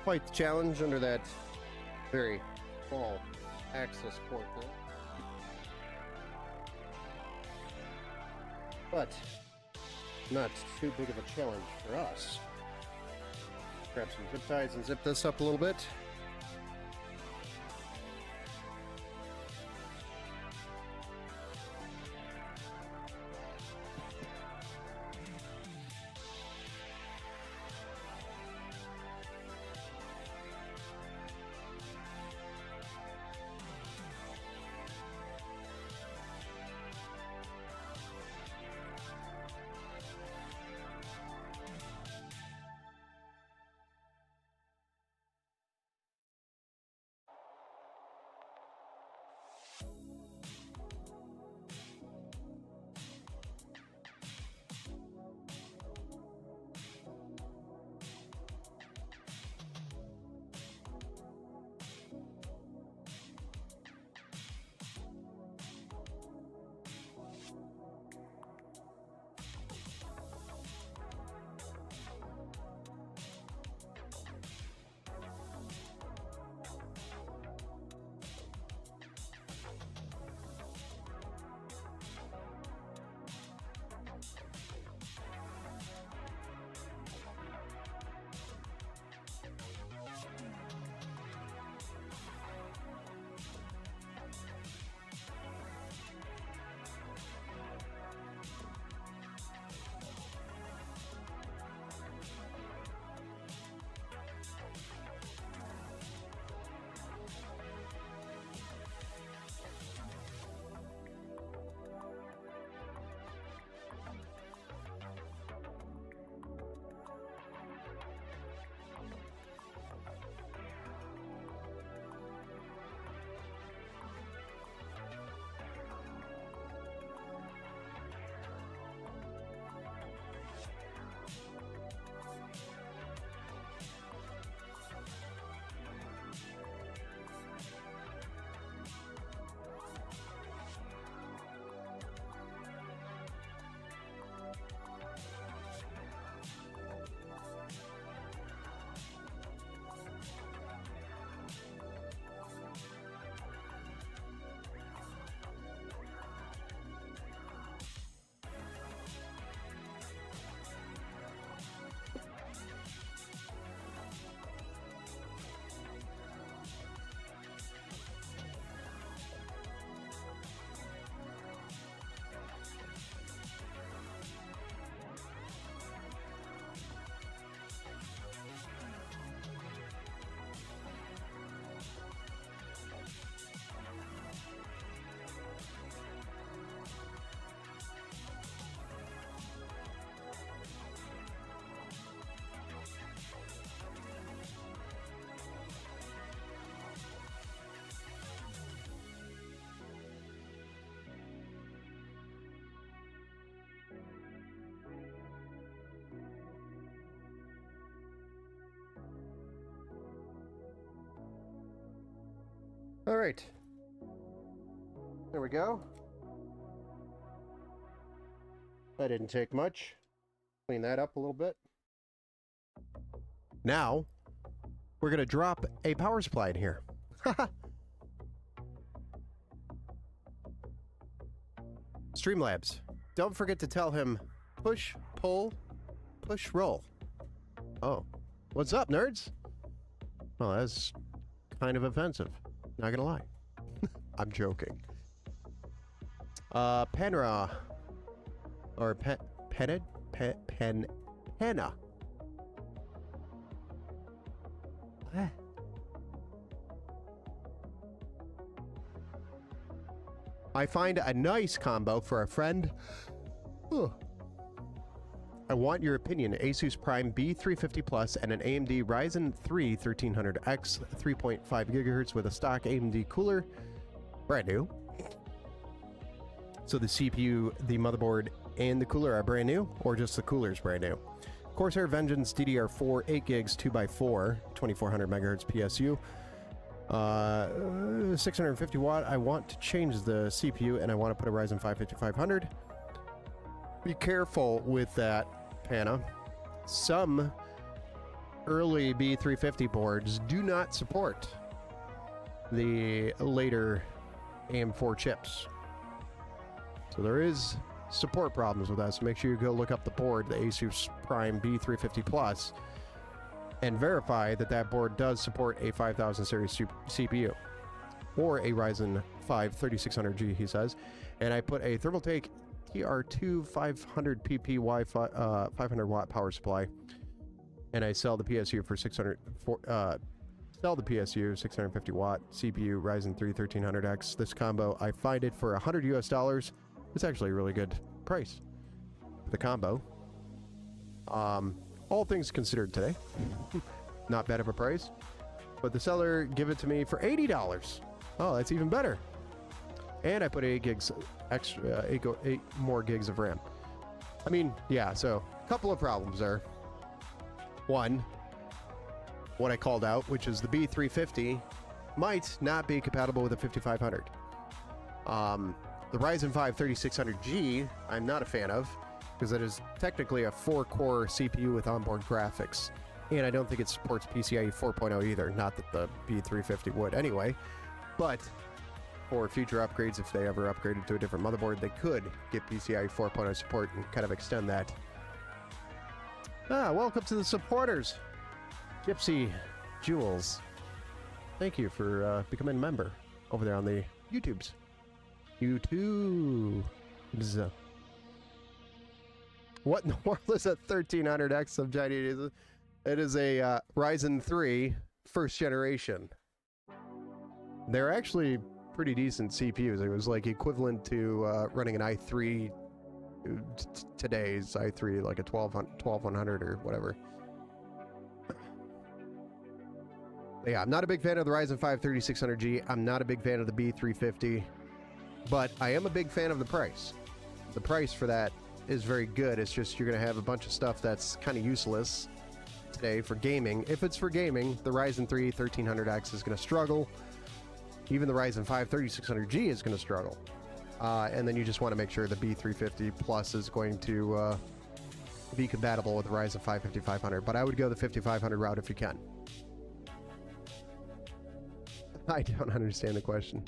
S1: Quite the challenge under that very small access port there. But not too big of a challenge for us. Grab some zip ties and zip this up a little bit. All right. There we go. That didn't take much. Clean that up a little bit. Now, we're going to drop a power supply in here. Streamlabs. Don't forget to tell him push, pull, push, roll. Oh. What's up, nerds? Well, that's kind of offensive. Not gonna lie. I'm joking. Penra. Or Penna. I find a nice combo for a friend. I want your opinion. Asus Prime B350 Plus and an AMD Ryzen 3 1300X 3.5 gigahertz with a stock AMD cooler. Brand new. So the CPU, the motherboard, and the cooler are brand new, or just the cooler's brand new. Corsair Vengeance DDR4 8 gigs 2x4 2400 megahertz PSU. 650 watt. I want to change the CPU and I want to put a Ryzen 5 5500. Be careful with that. PANA. Some early B350 boards do not support the later AM4 chips. So there is support problems with that, so make sure you go look up the board, the Asus Prime B350 Plus, and verify that that board does support a 5000 series CPU or a Ryzen 5 3600G, he says. And I put a Thermaltake TR2 500 PP Wi-Fi 500 watt power supply, and I sell the PSU for sell the PSU 650 watt CPU Ryzen 3 1300X. This combo, I find it for $100 US. It's actually a really good price for the combo. All things considered today, not bad of a price. But the seller give it to me for $80. Oh, that's even better. And I put 8 gigs extra, 8 more gigs of RAM. I mean, yeah. So a couple of problems there. One, what I called out, which is the B350 might not be compatible with the 5500. The Ryzen 5 3600G, I'm not a fan of, because it is technically a 4-core CPU with onboard graphics. And I don't think it supports PCIe 4.0 either, not that the B350 would anyway. But for future upgrades, if they ever upgraded to a different motherboard, they could get PCIe 4.0 support and kind of extend that. Welcome to the supporters. Gypsy Jules, thank you for becoming a member over there on the YouTubes. What in the world is a 1300X of Chinese? It is a Ryzen 3 first generation. They're actually pretty decent CPUs. It was like equivalent to running an i3, today's i3, like a 12100 or whatever. But yeah, I'm not a big fan of the Ryzen 5 3600G. I'm not a big fan of the B350. But I am a big fan of the price. The price for that is very good. It's just you're going to have a bunch of stuff that's kind of useless today for gaming. If it's for gaming, the Ryzen 3 1300X is going to struggle. Even the Ryzen 5 3600G is going to struggle. And then you just want to make sure the B350 Plus is going to be compatible with the Ryzen 5 5500. But I would go the 5500 route if you can. I don't understand the question.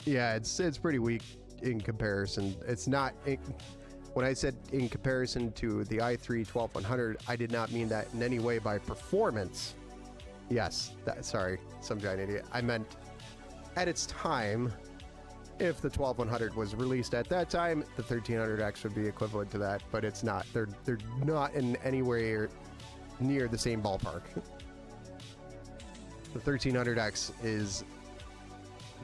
S1: Yeah, it's pretty weak in comparison. It's not... When I said in comparison to the i3 12100, I did not mean that in any way by performance. Yes, sorry, some giant idiot. I meant at its time, if the 12100 was released at that time, the 1300X would be equivalent to that, but it's not. They're not in any way near the same ballpark. The 1300X is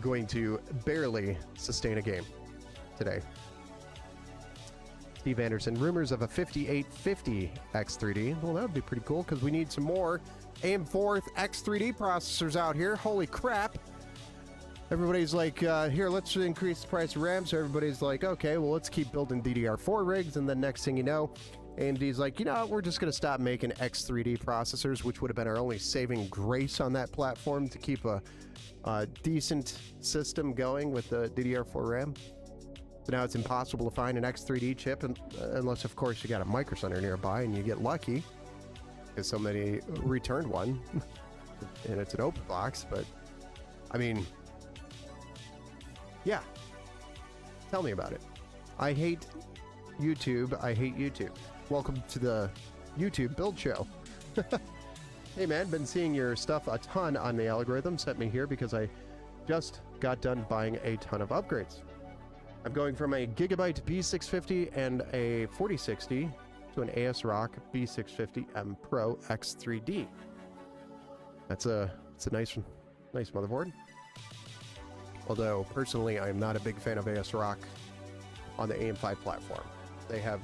S1: going to barely sustain a game today. Steve Anderson, rumors of a 5850 X3D. Well, that would be pretty cool because we need some more AM4 X3D processors out here. Holy crap. Everybody's like, here, let's increase the price of RAM. So everybody's like, okay, well, let's keep building DDR4 rigs. And then next thing you know, AMD's like, you know, we're just going to stop making X3D processors, which would have been our only saving grace on that platform to keep a decent system going with the DDR4 RAM. So now it's impossible to find an X3D chip unless, of course, you got a Micro Center nearby and you get lucky because somebody returned one and it's an open box. But, I mean, yeah. Tell me about it. I hate YouTube. I hate YouTube. Welcome to the YouTube build show. Hey, man, been seeing your stuff a ton on the algorithm. Sent me here because I just got done buying a ton of upgrades. I'm going from a Gigabyte B650 and a 4060 to an ASRock B650M Pro X3D. It's a nice motherboard. Although, personally, I'm not a big fan of ASRock on the AM5 platform. They have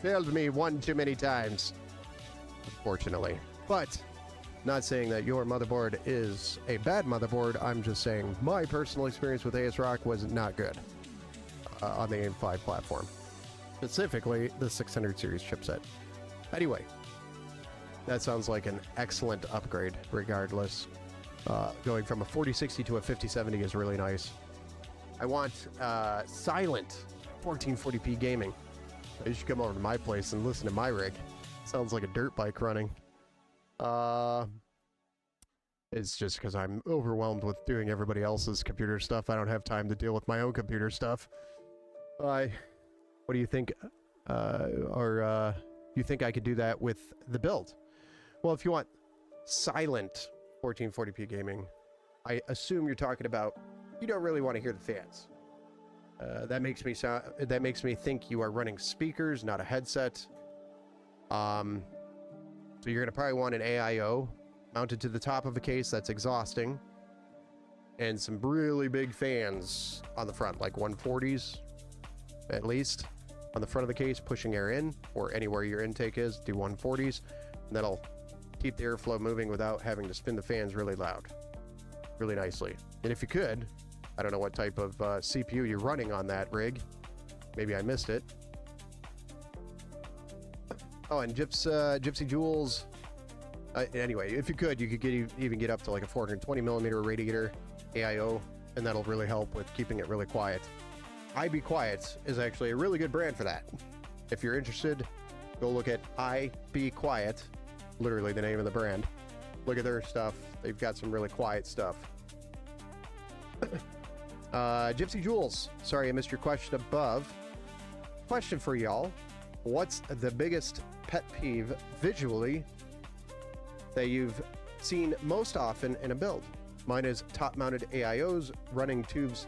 S1: failed me one too many times, unfortunately. But, not saying that your motherboard is a bad motherboard. I'm just saying my personal experience with ASRock was not good on the AM5 platform. Specifically, the 600 series chipset. Anyway, that sounds like an excellent upgrade regardless. Going from a 4060 to a 5070 is really nice. I want silent 1440p gaming. You should come over to my place and listen to my rig. Sounds like a dirt bike running. It's just because I'm overwhelmed with doing everybody else's computer stuff. I don't have time to deal with my own computer stuff. What do you think? You think I could do that with the build? Well, if you want silent 1440p gaming, I assume you're talking about you don't really want to hear the fans. That makes me think you are running speakers, not a headset. So you're gonna probably want an AIO mounted to the top of a case that's exhausting, and some really big fans on the front, like 140s at least on the front of the case, pushing air in, or anywhere your intake is, do 140s, and that'll keep the airflow moving without having to spin the fans really loud, really nicely. And if you could, I don't know what type of CPU you're running on that rig. Maybe I missed it. Oh, and Gypsy Jules. Anyway, if you could even get up to like a 420 millimeter radiator AIO, and that'll really help with keeping it really quiet. IB Quiet is actually a really good brand for that. If you're interested, go look at IB Quiet, literally the name of the brand. Look at their stuff. They've got some really quiet stuff. Gypsy Jules, sorry I missed your question above. Question for y'all. What's the biggest pet peeve visually that you've seen most often in a build? Mine is top-mounted AIOs running tubes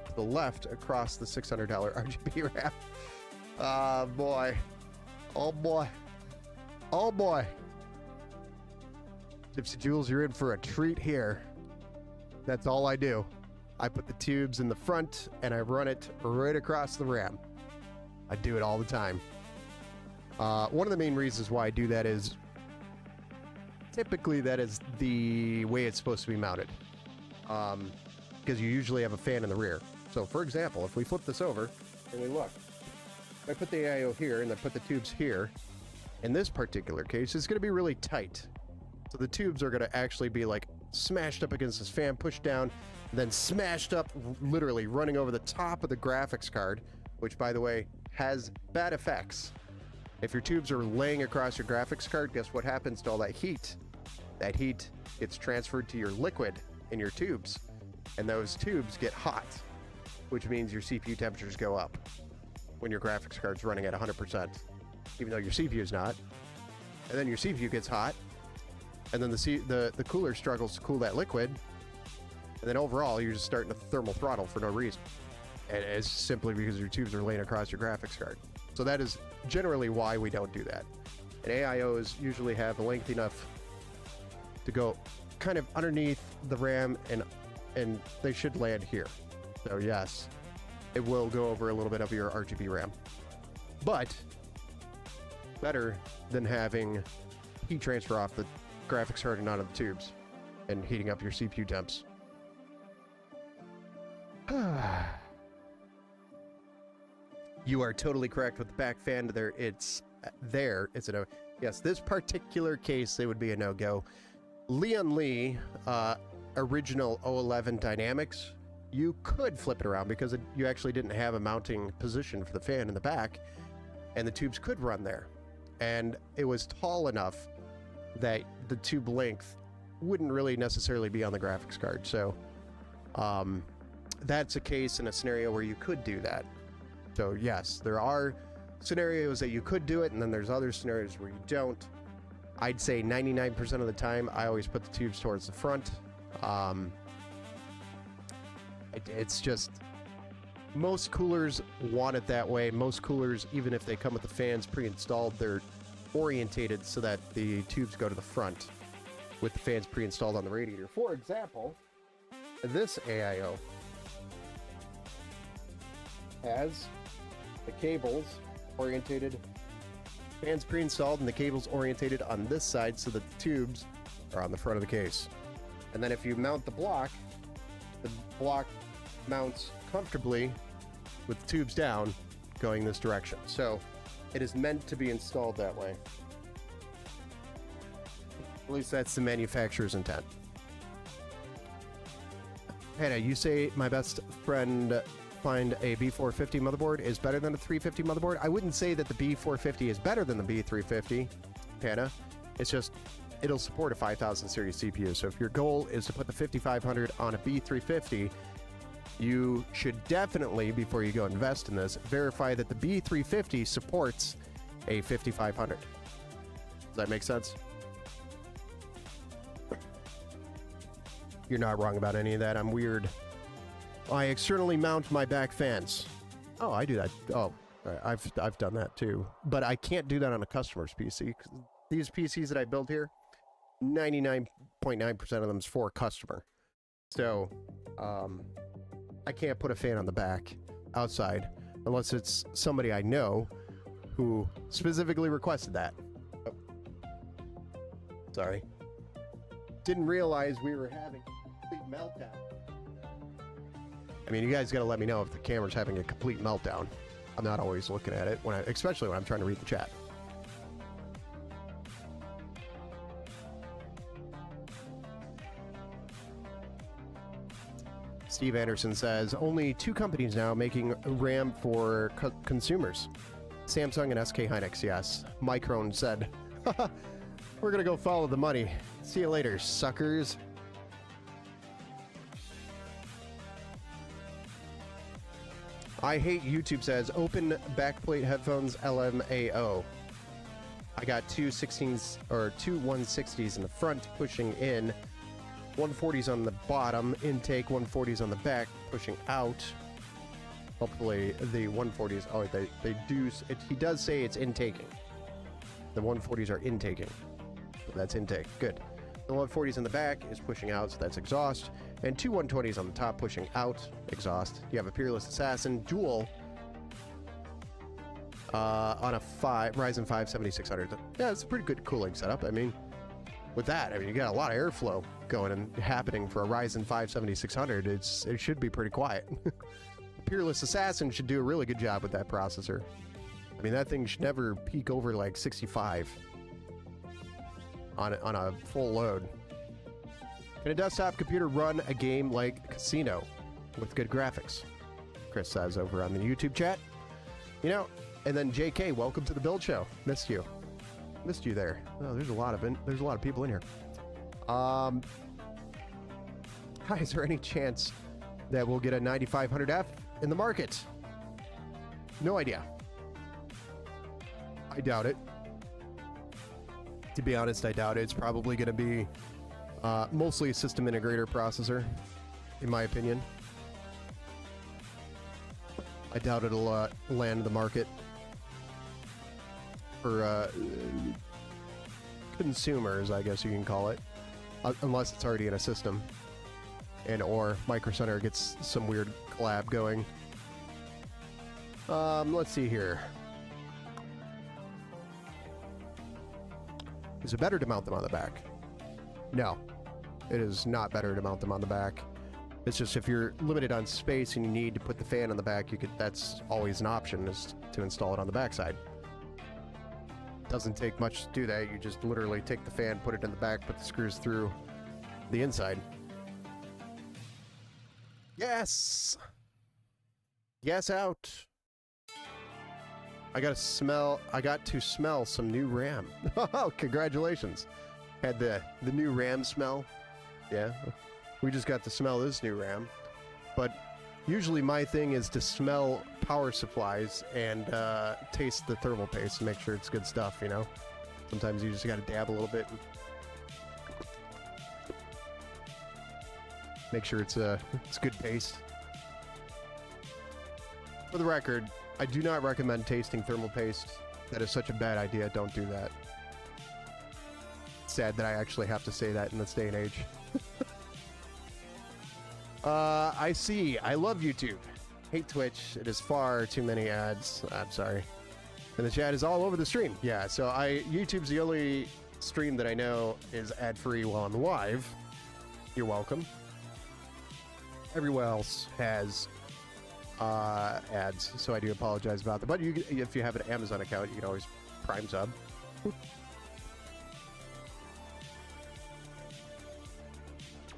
S1: to the left across the $600 RGB RAM. Boy. Oh boy. Oh boy. Gypsy Jules, you're in for a treat here. That's all I do. I put the tubes in the front and I run it right across the RAM. I do it all the time. One of the main reasons why I do that is typically that is the way it's supposed to be mounted. Because you usually have a fan in the rear. So for example, if we flip this over and we look, if I put the AIO here and I put the tubes here, in this particular case, it's going to be really tight. So the tubes are going to actually be like smashed up against this fan, pushed down, and then smashed up, literally running over the top of the graphics card, which by the way, has bad effects. If your tubes are laying across your graphics card, guess what happens to all that heat? That heat gets transferred to your liquid in your tubes, and those tubes get hot, which means your CPU temperatures go up when your graphics card's running at 100%, even though your CPU is not. And then your CPU gets hot, and then the cooler struggles to cool that liquid, and then overall you're just starting to thermal throttle for no reason. And it's simply because your tubes are laying across your graphics card. So that is generally why we don't do that. And AIOs usually have a length enough to go kind of underneath the RAM, and they should land here. So yes, it will go over a little bit of your RGB RAM. But better than having heat transfer off the graphics card and onto the tubes and heating up your CPU temps. You are totally correct with the back fan there. It's a no. Yes, this particular case, it would be a no-go. Leon Lee, original 011 Dynamics, you could flip it around because you actually didn't have a mounting position for the fan in the back, and the tubes could run there. And it was tall enough that the tube length wouldn't really necessarily be on the graphics card. So that's a case in a scenario where you could do that. So yes, there are scenarios that you could do it, and then there's other scenarios where you don't. I'd say 99% of the time, I always put the tubes towards the front. It's just, most coolers want it that way. Most coolers, even if they come with the fans pre-installed, they're orientated so that the tubes go to the front with the fans pre-installed on the radiator. For example, this AIO has the cables orientated, fans pre-installed, and the cables orientated on this side so that the tubes are on the front of the case. And then if you mount the block mounts comfortably with the tubes down going this direction. So it is meant to be installed that way. At least that's the manufacturer's intent. Hannah, you say my best friend find a B450 motherboard is better than a 350 motherboard. I wouldn't say that the B450 is better than the B350, Hannah. It's just, it'll support a 5000 series CPU. So if your goal is to put the 5500 on a B350, you should definitely, before you go invest in this, verify that the B350 supports a 5500. Does that make sense? You're not wrong about any of that. I'm weird. I externally mount my back fans. Oh, I do that. Oh, I've done that too. But I can't do that on a customer's PC. These PCs that I build here, 99.9% of them is for a customer. So, I can't put a fan on the back outside unless it's somebody I know who specifically requested that. Oh. Sorry. Didn't realize we were having a complete meltdown. I mean, you guys gotta let me know if the camera's having a complete meltdown. I'm not always looking at it, especially when I'm trying to read the chat. Steve Anderson says, only 2 companies now making RAM for consumers. Samsung and SK Hynix, yes. Micron said, we're gonna go follow the money. See you later, suckers. I hate YouTube says, open backplate headphones LMAO. I got two 160s in the front pushing in, 140s on the bottom, intake, 140s on the back, pushing out. Hopefully the 140s, oh, he does say it's intaking. The 140s are intaking. So that's intake, good. The 140s in the back is pushing out, so that's exhaust. And 2 120s on the top pushing out, exhaust. You have a Peerless Assassin dual on a Ryzen 5 7600. Yeah, it's a pretty good cooling setup. I mean, with that, you got a lot of airflow going and happening for a Ryzen 5 7600. It should be pretty quiet. Peerless Assassin should do a really good job with that processor. I mean, that thing should never peak over like 65 on a full load. Can a desktop computer run a game like Casino with good graphics? Chris says over on the YouTube chat. You know, and then JK, welcome to the Build Show. Missed you there. Oh, there's a lot of people in here. Hi, is there any chance that we'll get a 9500F in the market? No idea. I doubt it. To be honest, I doubt it. It's probably going to be mostly a system integrator processor, in my opinion. I doubt it'll land the market for consumers, I guess you can call it, unless it's already in a system, and or Micro Center gets some weird collab going. Let's see here. Is it better to mount them on the back? No, it is not better to mount them on the back. It's just if you're limited on space and you need to put the fan on the back, that's always an option, is to install it on the backside. Doesn't take much to do that. You just literally take the fan, put it in the back, put the screws through the inside. Yes! Yes, out! I got to smell some new RAM. Oh, congratulations. Had the new RAM smell. Yeah, we just got to smell this new RAM. But usually my thing is to smell power supplies and taste the thermal paste and make sure it's good stuff, you know? Sometimes you just got to dab a little bit and make sure it's good paste. For the record, I do not recommend tasting thermal paste. That is such a bad idea. Don't do that. It's sad that I actually have to say that in this day and age. I see. I love YouTube. Hate Twitch. It is far too many ads. I'm sorry. And the chat is all over the stream. Yeah, so YouTube's the only stream that I know is ad-free while I'm live. You're welcome. Everywhere else has ads, so I do apologize about that. But if you have an Amazon account, you can always Prime sub.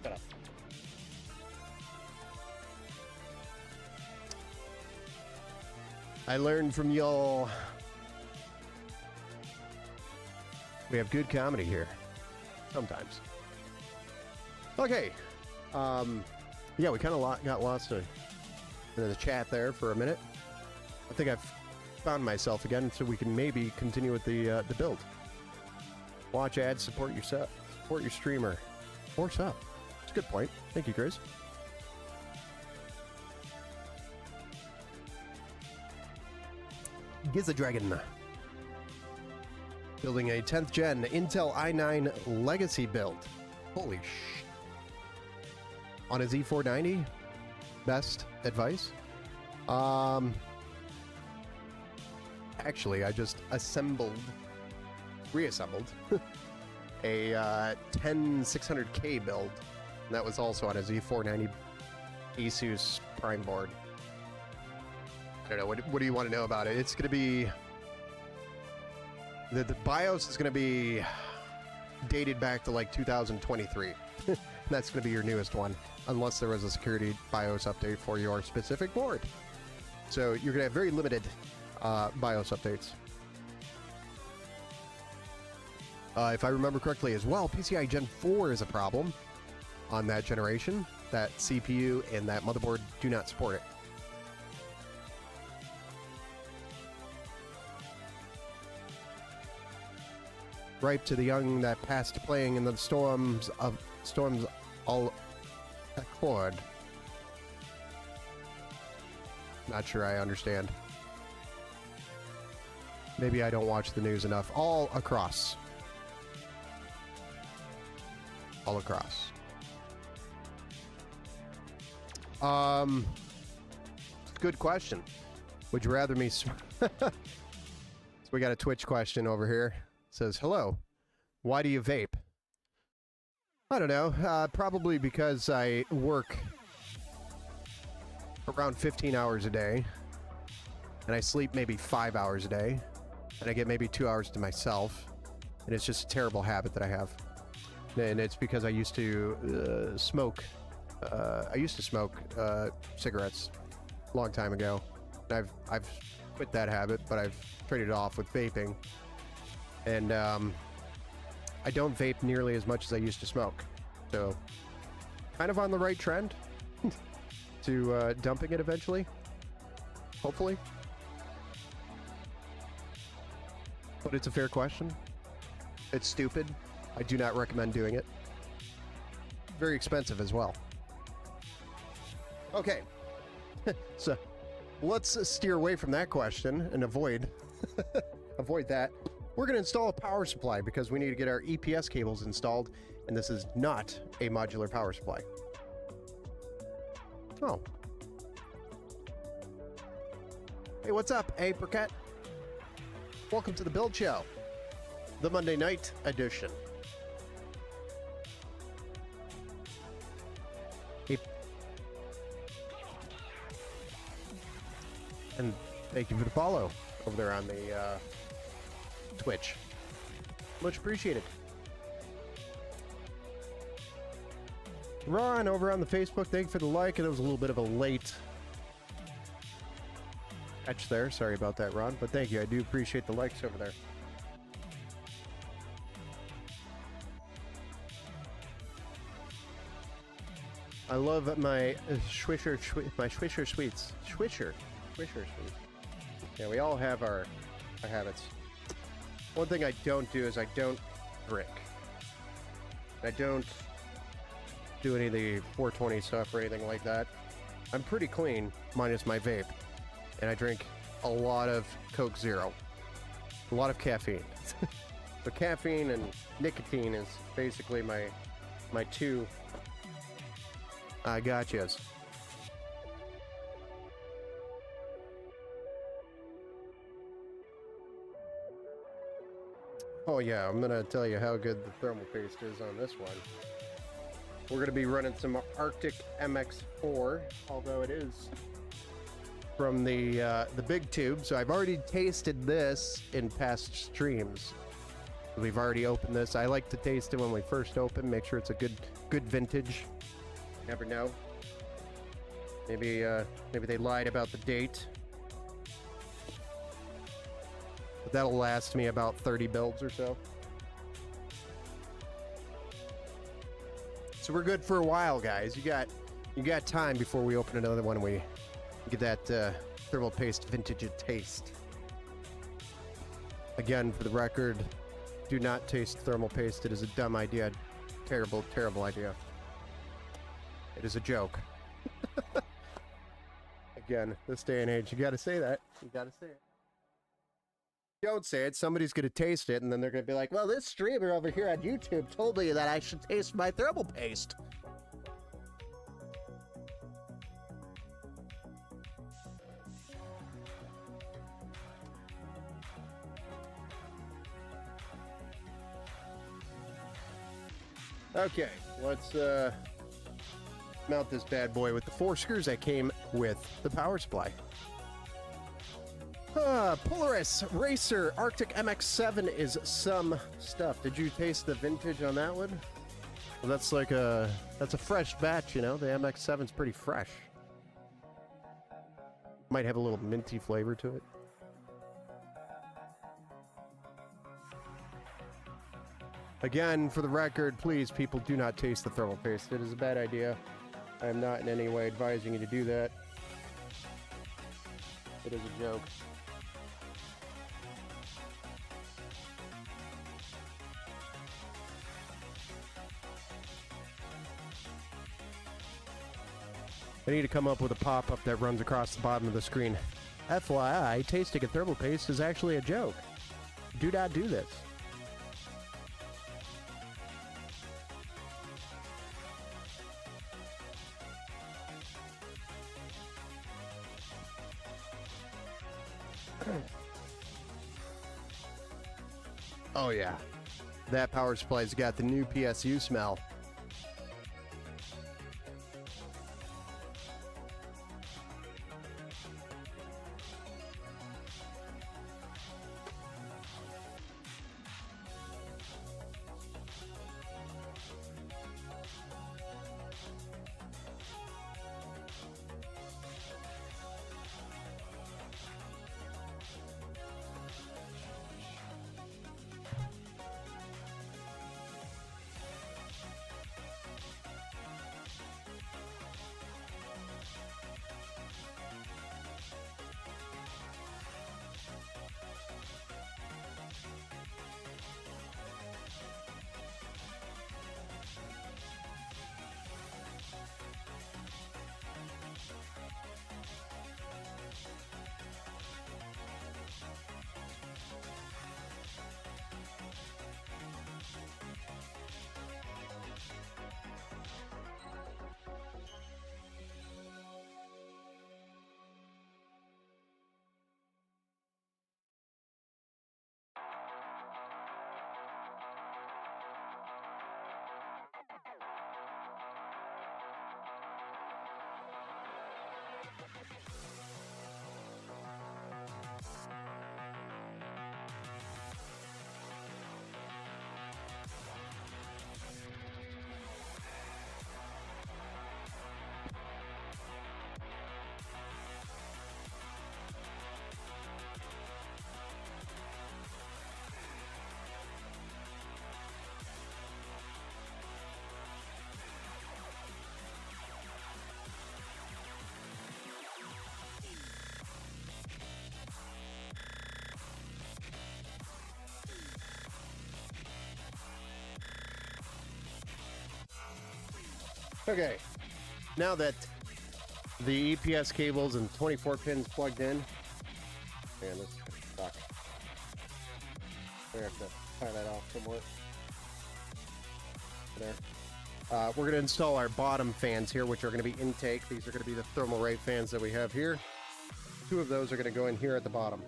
S1: Shut up. I learned from y'all. We have good comedy here. Sometimes. Okay. Yeah, we kind of got lost in the chat there for a minute. I think I've found myself again, so we can maybe continue with the build. Watch ads, support your streamer, or sub. It's a good point. Thank you, Chris. Giza Dragon. Building a 10th gen Intel i9 legacy build. Holy sh! On a Z490? Best advice? Actually, I just reassembled a 10600K build. And that was also on a Z490 Asus Prime board. I don't know, what do you want to know about it? It's going to be... The BIOS is going to be dated back to like 2023. That's going to be your newest one, unless there was a security BIOS update for your specific board. So you're going to have very limited BIOS updates. If I remember correctly as well, PCI Gen 4 is a problem on that generation. That CPU and that motherboard do not support it. Ripe to the young that passed playing in the storms all accord. Not sure I understand. Maybe I don't watch the news enough. All across. All across. Good question. Would you rather me... So we got a Twitch question over here. It says, hello, why do you vape? I don't know. Probably because I work around 15 hours a day. And I sleep maybe 5 hours a day. And I get maybe 2 hours to myself. And it's just a terrible habit that I have. And it's because I used to smoke. I used to smoke cigarettes a long time ago. And I've quit that habit, but I've traded it off with vaping. And I don't vape nearly as much as I used to smoke. So kind of on the right trend to dumping it eventually. Hopefully. But it's a fair question. It's stupid. I do not recommend doing it. Very expensive as well. Okay. So let's steer away from that question and avoid that. We're going to install a power supply because we need to get our EPS cables installed, and this is not a modular power supply. Oh. Hey, what's up, Apricot? Welcome to the Build Show, the Monday night edition. And thank you for the follow over there on the Twitch. Much appreciated. Ron over on the Facebook, thank you for the like. And it was a little bit of a late catch there. Sorry about that, Ron, but thank you. I do appreciate the likes over there. I love my Swisher sweets. Swisher sweets. Yeah, we all have our habits. One thing I don't do is I don't drink. I don't do any of the 420 stuff or anything like that. I'm pretty clean, minus my vape. And I drink a lot of Coke Zero. A lot of caffeine. So caffeine and nicotine is basically my two gotchas. Oh yeah, I'm gonna tell you how good the thermal paste is on this one. We're gonna be running some Arctic MX4, although it is from the big tube. So I've already tasted this in past streams. We've already opened this. I like to taste it when we first open, make sure it's a good vintage. Never know. Maybe they lied about the date. But that'll last me about 30 builds or so. So we're good for a while, guys. You got time before we open another one and we get that thermal paste vintage taste. Again, for the record, do not taste thermal paste. It is a dumb idea. Terrible, terrible idea. It is a joke. Again, this day and age, you gotta say that. You gotta say it. Don't say it, somebody's gonna taste it, and then they're gonna be like, well, this streamer over here on YouTube told me that I should taste my thermal paste. Okay, let's mount this bad boy with the 4 screws that came with the power supply. Polaris Racer Arctic MX-7 is some stuff. Did you taste the vintage on that one? Well, that's like that's a fresh batch, you know? The MX-7's pretty fresh. Might have a little minty flavor to it. Again, for the record, please, people, do not taste the thermal paste. It is a bad idea. I am not in any way advising you to do that. It is a joke. I need to come up with a pop-up that runs across the bottom of the screen. FYI, tasting a thermal paste is actually a joke. Do not do this. Oh yeah, that power supply's got the new PSU smell. Okay, now that the EPS cables and 24 pins plugged in, man, this sucks. I have to tie that off somewhere. There. We're going to install our bottom fans here, which are going to be intake. These are going to be the thermal rate fans that we have here. 2 of those are going to go in here at the bottom.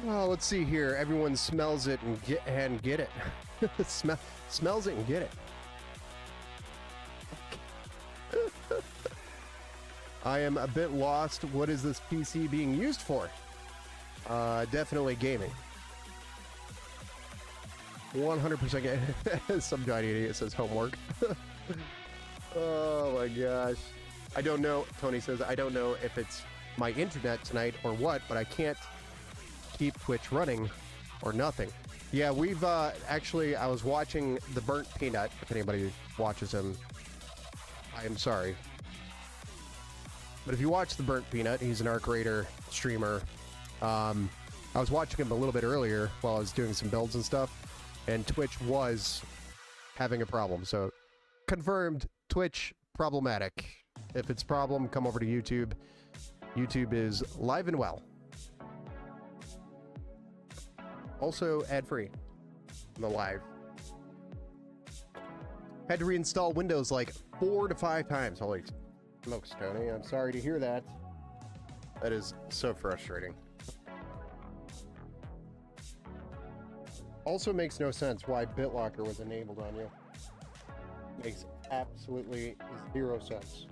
S1: Oh, let's see here. Everyone smells it and get it. Smells it and get it. I am a bit lost. What is this PC being used for? Definitely gaming. 100% gaming. Some guy idiot says homework. Oh my gosh. I don't know. Tony says, I don't know if it's my internet tonight or what, but I can't keep Twitch running or nothing. Yeah, we've actually, I was watching The Burnt Peanut. If anybody watches him, I am sorry. But if you watch The Burnt Peanut, he's an Arc Raider streamer. I was watching him a little bit earlier while I was doing some builds and stuff, and Twitch was having a problem. So confirmed, Twitch problematic. If it's a problem, come over to YouTube. YouTube is live and well. Also ad-free on the live. Had to reinstall Windows like 4 to 5 times. Holy smokes, Tony. I'm sorry to hear that. That is so frustrating. Also makes no sense why BitLocker was enabled on you. Makes absolutely 0 sense.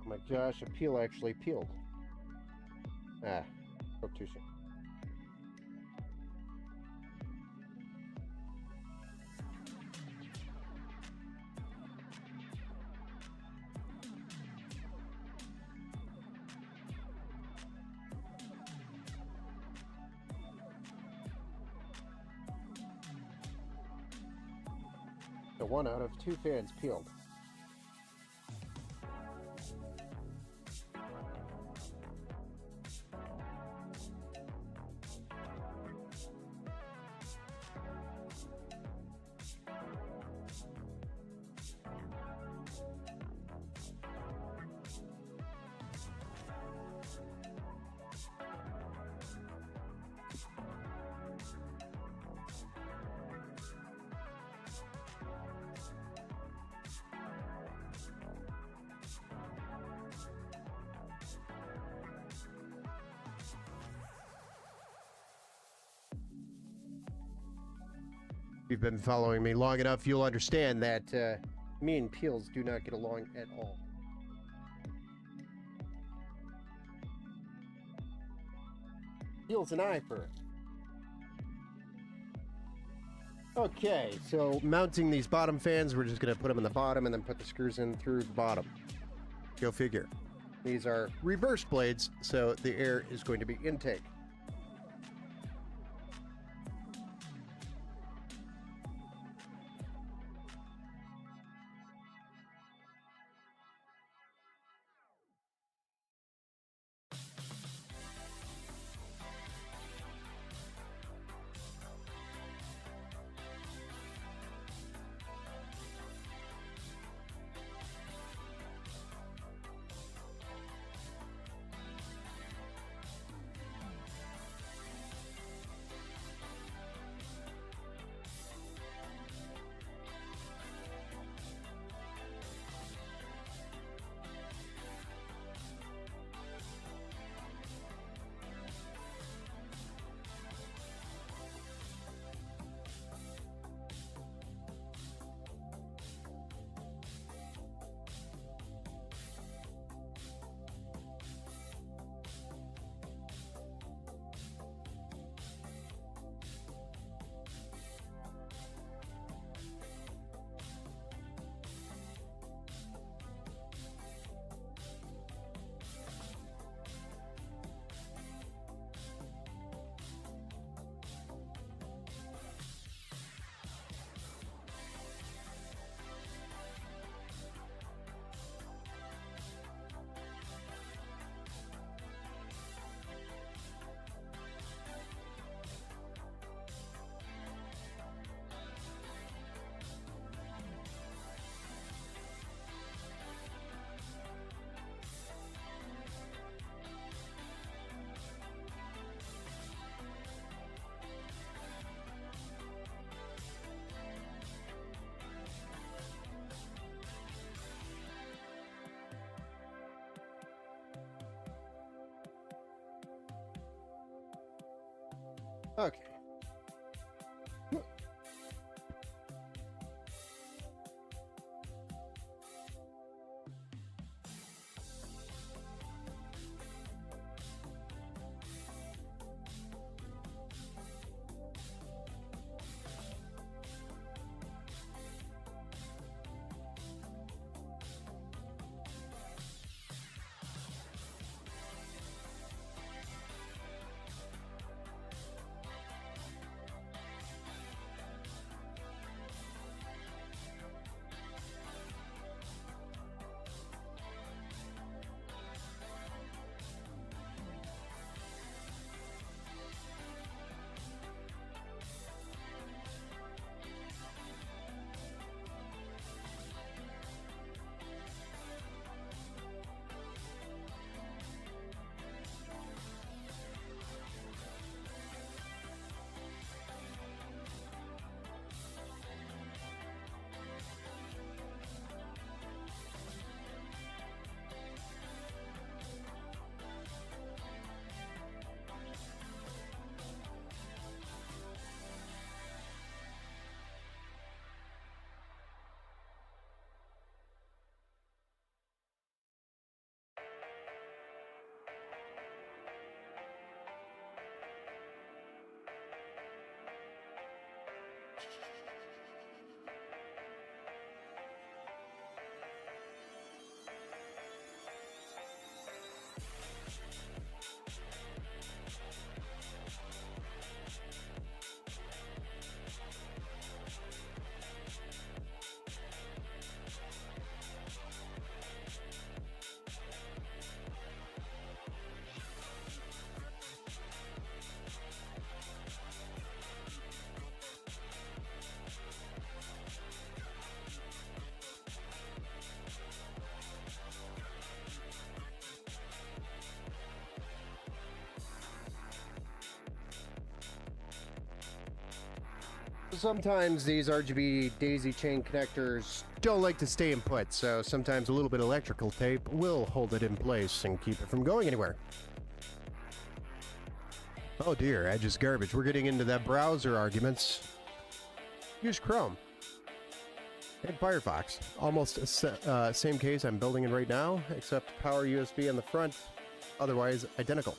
S1: Oh my gosh, a peel actually peeled. Ah, spoke too soon. So 1 out of 2 fans peeled. If you've been following me long enough, you'll understand that me and peels do not get along at all. Peels and I for. Okay, so mounting these bottom fans, we're just going to put them in the bottom and then put the screws in through the bottom. Go figure. These are reversed blades, so the air is going to be intake. Okay. Sometimes these RGB daisy chain connectors don't like to stay in put, so sometimes a little bit of electrical tape will hold it in place and keep it from going anywhere. Oh dear, Edge is garbage. We're getting into that browser arguments. Use Chrome and Firefox. Almost same case I'm building in right now, except power USB on the front, otherwise identical.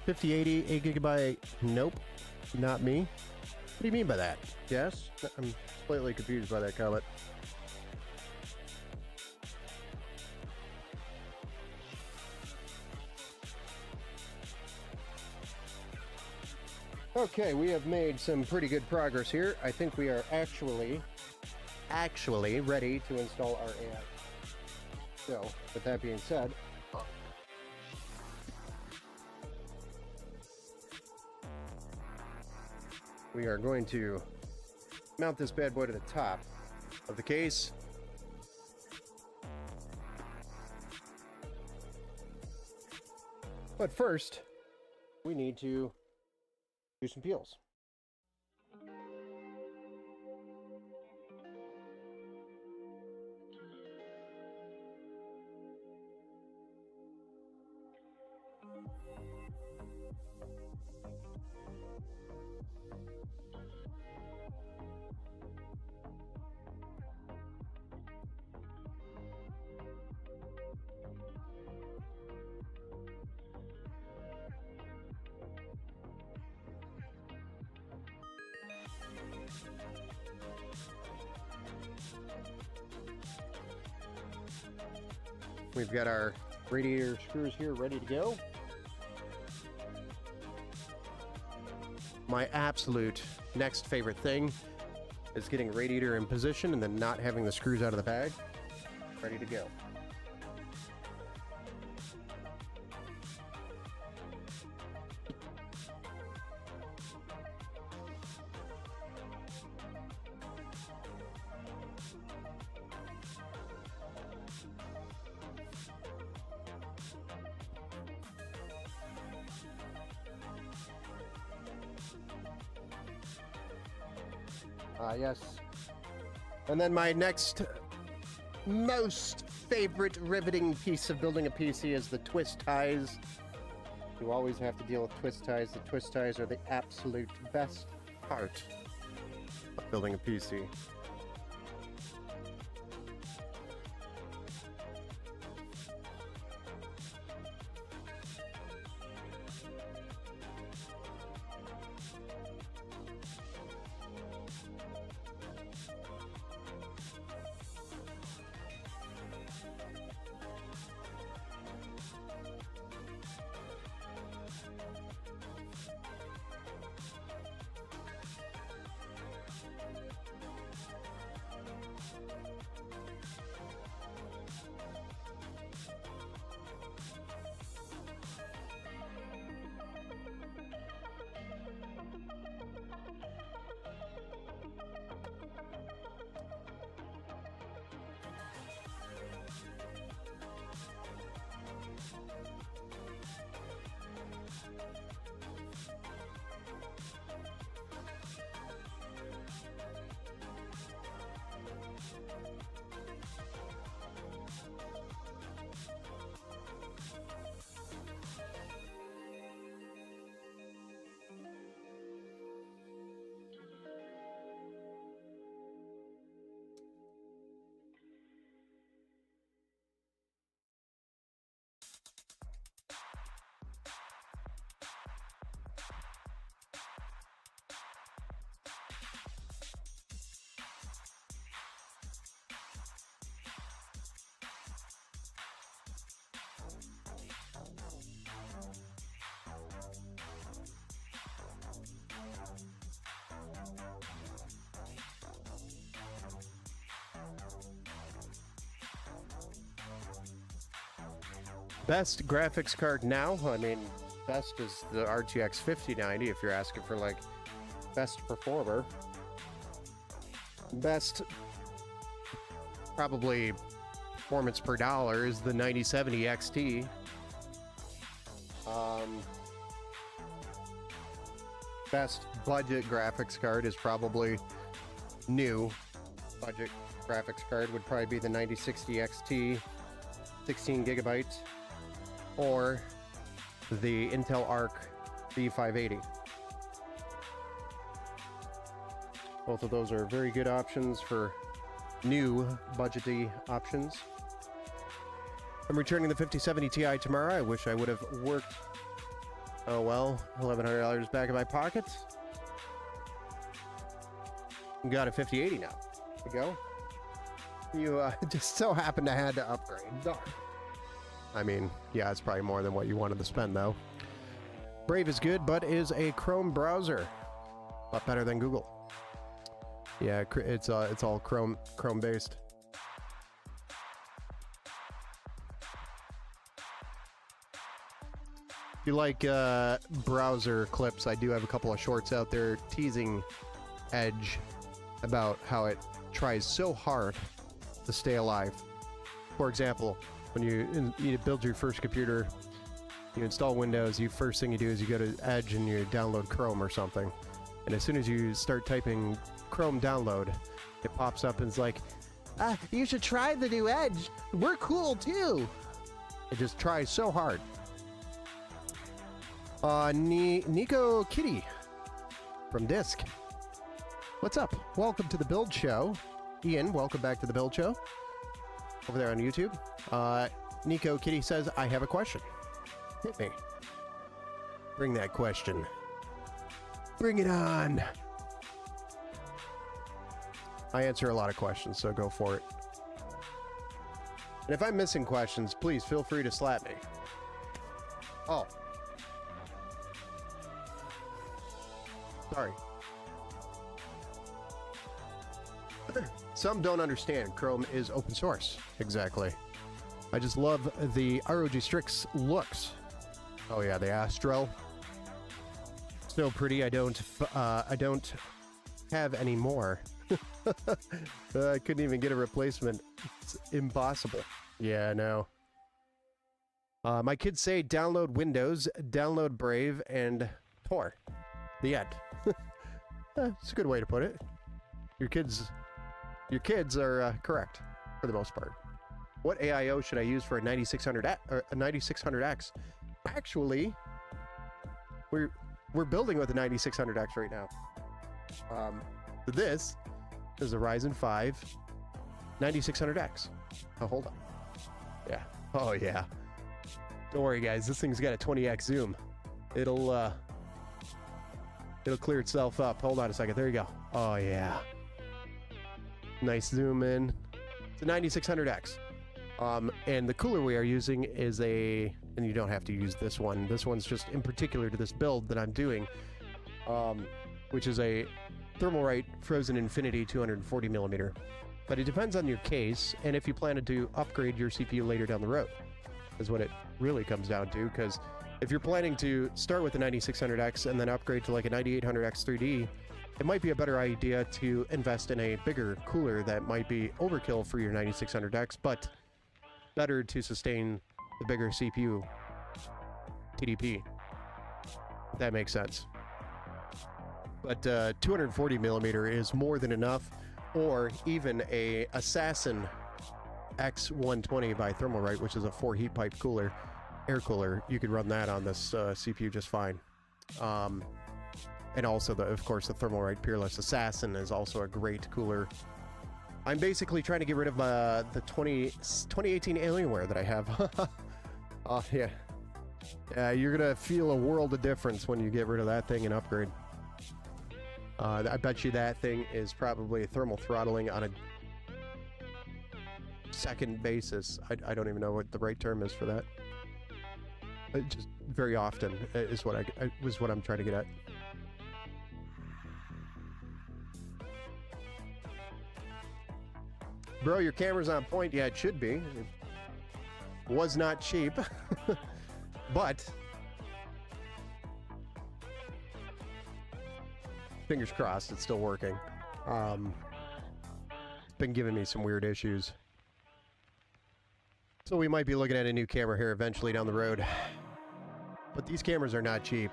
S1: 5080, 8 gigabyte. Nope, not me. What do you mean by that? Yes? I'm slightly confused by that comment. Okay, we have made some pretty good progress here. I think we are actually ready to install our AI. So, with that being said, we are going to mount this bad boy to the top of the case. But first, we need to do some peels. We've got our radiator screws here ready to go. My absolute next favorite thing is getting radiator in position and then not having the screws out of the bag. Ready to go. Yes. And then my next most favorite riveting piece of building a PC is the twist ties. You always have to deal with twist ties. The twist ties are the absolute best part of building a PC. Best graphics card now? I mean, best is the RTX 5090 if you're asking for, like, best performer. Best, probably, performance per dollar is the 9070 XT. Best budget graphics card is probably new. Budget graphics card would probably be the 9060 XT, 16 gigabytes. Or the Intel Arc B580. Both of those are very good options for new budgety options. I'm returning the 5070 Ti tomorrow. I wish I would have worked. Oh well, $1,100 back in my pocket. Got a 5080 now. There we go. You just so happen to had to upgrade. Darn. I mean, yeah, it's probably more than what you wanted to spend, though. Brave is good, but is a Chrome browser. A lot better than Google. Yeah, it's all Chrome based. If you like browser clips, I do have a couple of shorts out there teasing Edge about how it tries so hard to stay alive. For example, when you build your first computer, you install Windows, first thing you do is you go to Edge and you download Chrome or something. And as soon as you start typing Chrome download, it pops up and it's like, you should try the new Edge. We're cool too. It just tries so hard. Nico Kitty from Disc. What's up? Welcome to the Build Show. Ian, welcome back to the Build Show. Over there on YouTube. Nico Kitty says, I have a question. Hit me. Bring that question. Bring it on. I answer a lot of questions, so go for it. And if I'm missing questions, please feel free to slap me. Oh. Sorry. Some don't understand Chrome is open source. Exactly. I just love the ROG Strix looks. Oh yeah, the Astro. So pretty. I don't have any more. I couldn't even get a replacement. It's impossible. Yeah, I know. My kids say download Windows, download Brave, and Tor. The end. It's a good way to put it. Your kids are correct for the most part. What AIO should I use for a 9600X? Actually, we're building with a 9600X right now. This is a Ryzen 5 9600X. Oh, hold on. Yeah. Oh, yeah. Don't worry, guys. This thing's got a 20x zoom. It'll clear itself up. Hold on a second. There you go. Oh, yeah. Nice zoom in. It's a 9600X. And the cooler we are using is and you don't have to use this one. This one's just in particular to this build that I'm doing, which is a Thermalright Frozen Infinity 240 millimeter. But it depends on your case, and if you plan to upgrade your CPU later down the road, is what it really comes down to. Because if you're planning to start with a 9600X and then upgrade to like a 9800X 3D, it might be a better idea to invest in a bigger cooler that might be overkill for your 9600X, but better to sustain the bigger CPU TDP. If that makes sense. But 240 millimeter is more than enough, or even a Assassin X120 by Thermalright, which is a 4 heat pipe cooler, air cooler. You could run that on this CPU just fine. And also, of course, the Thermalright Peerless Assassin is also a great cooler. I'm basically trying to get rid of the 2018 Alienware that I have. Oh, yeah. Yeah, you're going to feel a world of difference when you get rid of that thing and upgrade. I bet you that thing is probably thermal throttling on a second basis. I don't even know what the right term is for that. Just very often is what I'm trying to get at. Bro, your camera's on point. Yeah, it should be. It was not cheap, but fingers crossed it's still working. It's been giving me some weird issues. So we might be looking at a new camera here eventually down the road. But these cameras are not cheap.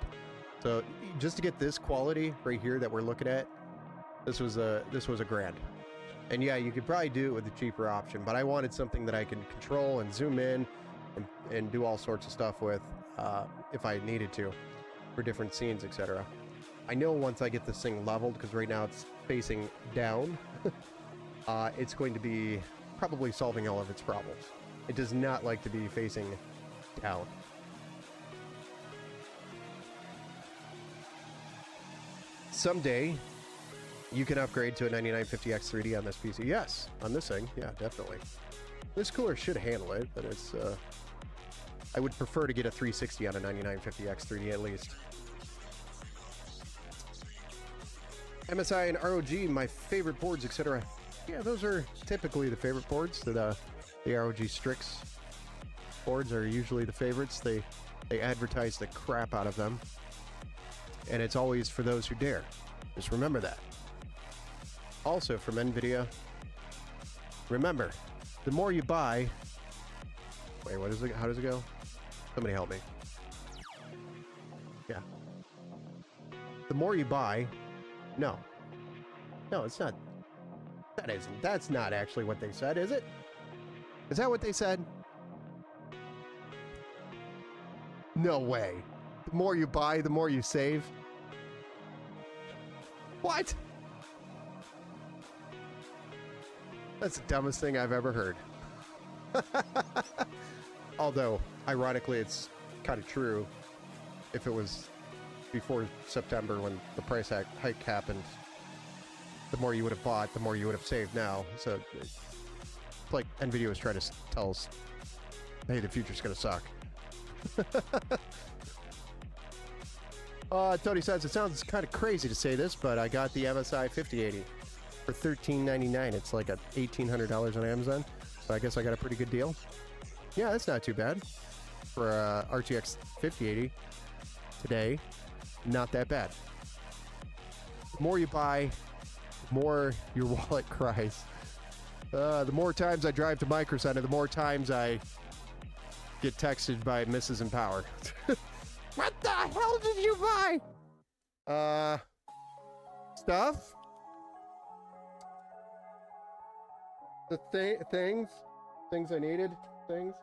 S1: So just to get this quality right here that we're looking at, this was a grand. And yeah, you could probably do it with a cheaper option, but I wanted something that I can control and zoom in and do all sorts of stuff with if I needed to for different scenes, etc. I know once I get this thing leveled, because right now it's facing down, it's going to be probably solving all of its problems. It does not like to be facing down. Someday, you can upgrade to a 9950X 3D on this PC. Yes, on this thing. Yeah, definitely. This cooler should handle it, but it's... I would prefer to get a 360 on a 9950X 3D at least. MSI and ROG, my favorite boards, etc. Yeah, those are typically the favorite boards. That the ROG Strix boards are usually the favorites. They advertise the crap out of them. And it's always for those who dare. Just remember that. Also from NVIDIA, remember, the more you buy... Wait, what is it? How does it go? Somebody help me. Yeah. The more you buy... No. No, it's not. That isn't. That's not actually what they said, is it? Is that what they said? No way. The more you buy, the more you save. What? That's the dumbest thing I've ever heard. Although, ironically, it's kind of true. If it was before September when the price hike happened, the more you would have bought, the more you would have saved now. So it's like NVIDIA was trying to tell us, hey, the future's going to suck. Tony says, it sounds kind of crazy to say this, but I got the MSI 5080 for $13.99. It's like $1,800 on Amazon. So I guess I got a pretty good deal. Yeah, that's not too bad. For RTX 5080 today, not that bad. The more you buy, the more your wallet cries. The more times I drive to Micro Center, the more times I get texted by Mrs. in Power. What the hell did you buy? Stuff? The things? Things I needed. Things.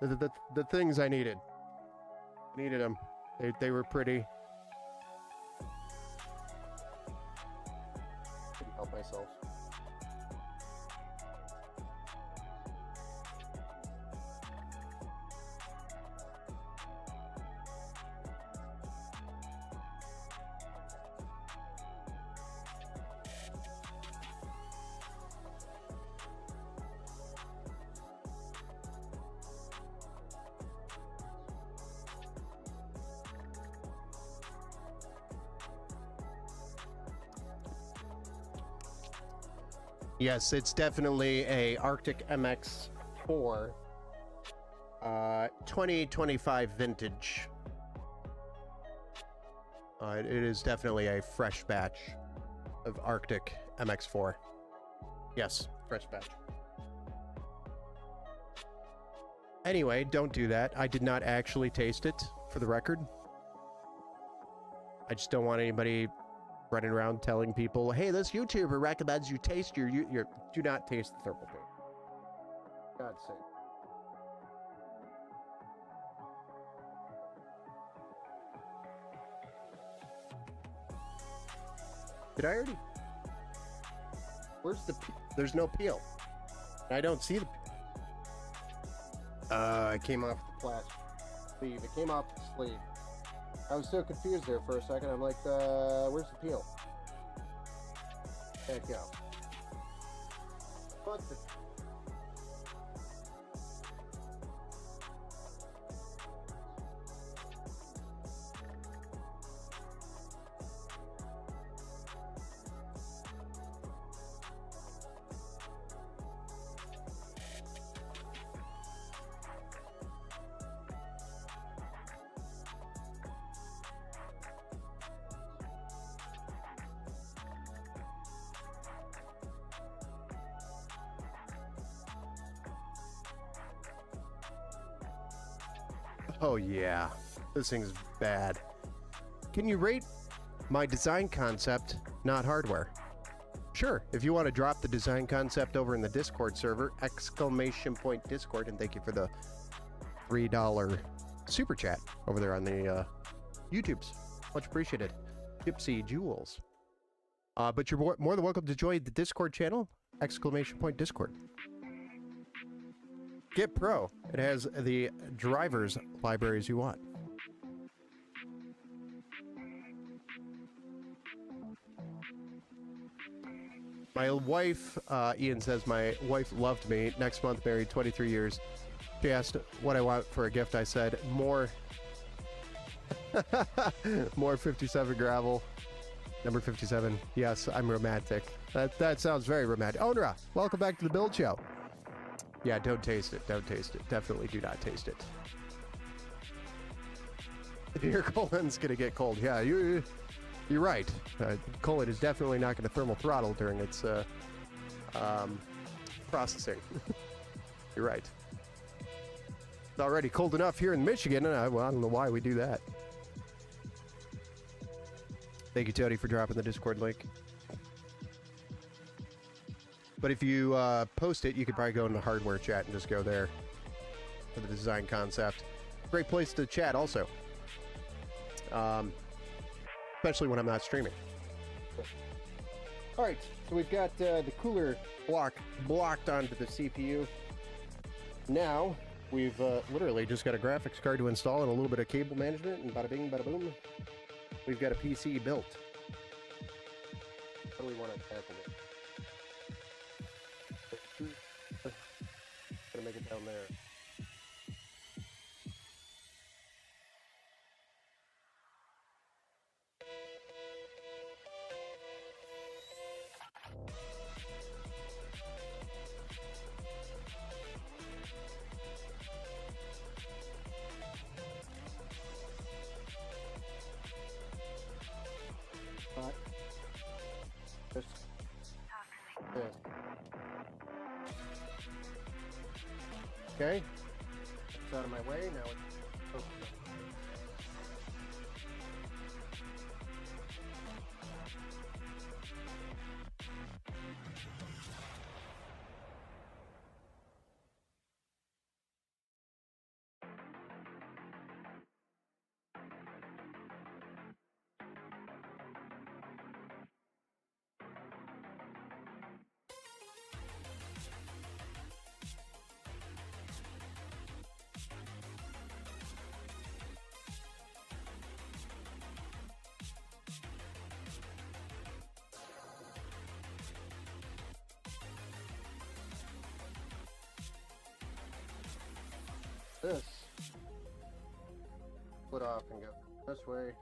S1: The things I needed. Needed them. They were pretty. Couldn't help myself. Yes, it's definitely a Arctic MX4 2025 vintage. It is definitely a fresh batch of Arctic MX4. Yes, fresh batch. Anyway, don't do that. I did not actually taste it, for the record. I just don't want anybody running around telling people, hey, this YouTuber recommends you taste your do not taste the thermal paste. God's sake. Did I already? Where's the there's no peel. I don't see the it came off the plastic sleeve. It came off the sleeve. I was so confused there for a second. I'm like, where's the peel? Can't go. What the? Oh yeah, this thing's bad. Can you rate my design concept, not hardware? Sure, if you want to drop the design concept over in the Discord server, !Discord, and thank you for the $3 super chat over there on the YouTubes. Much appreciated. Gypsy Jewels. But you're more than welcome to join the Discord channel, !Discord. Get Pro. It has the driver's libraries you want. My wife, Ian says, my wife loved me. Next month, married 23 years. She asked what I want for a gift. I said, more 57 gravel. Number 57. Yes, I'm romantic. That sounds very romantic. Onra, welcome back to the Build Show. Yeah, don't taste it. Don't taste it. Definitely do not taste it. Your colon's gonna get cold. Yeah, you're right. Colon is definitely not gonna thermal throttle during its processing. You're right. It's already cold enough here in Michigan, and I don't know why we do that. Thank you, Tony, for dropping the Discord link. But if you post it, you could probably go into hardware chat and just go there for the design concept. Great place to chat also. Especially when I'm not streaming. All right, so we've got the cooler block blocked onto the CPU. Now, we've literally just got a graphics card to install and a little bit of cable management, and bada bing, bada boom. We've got a PC built. How do we want to tackle it? Gonna make it down there. Okay, it's out of my way now. It's this. Split off and go this way.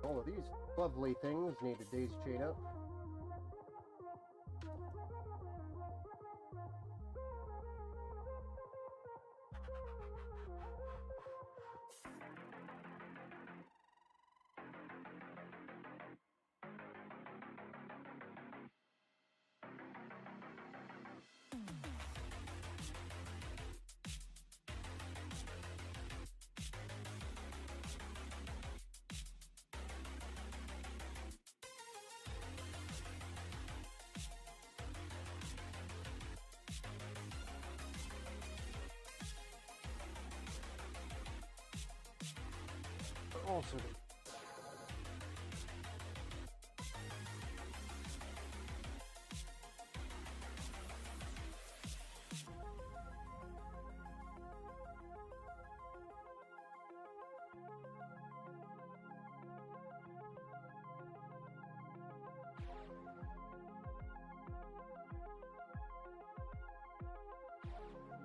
S1: All of these lovely things need a daisy chain up. Also,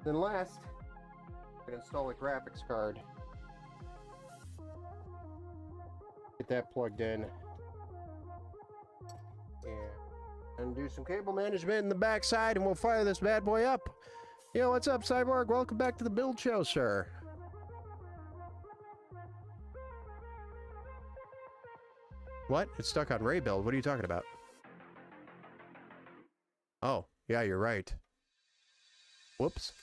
S1: then last, I can install a graphics card. Get that plugged in. And do some cable management in the backside, and we'll fire this bad boy up. Yo, what's up, Cyborg? Welcome back to the build show, sir. What? It's stuck on Ray build. What are you talking about? Oh, yeah, you're right. Whoops.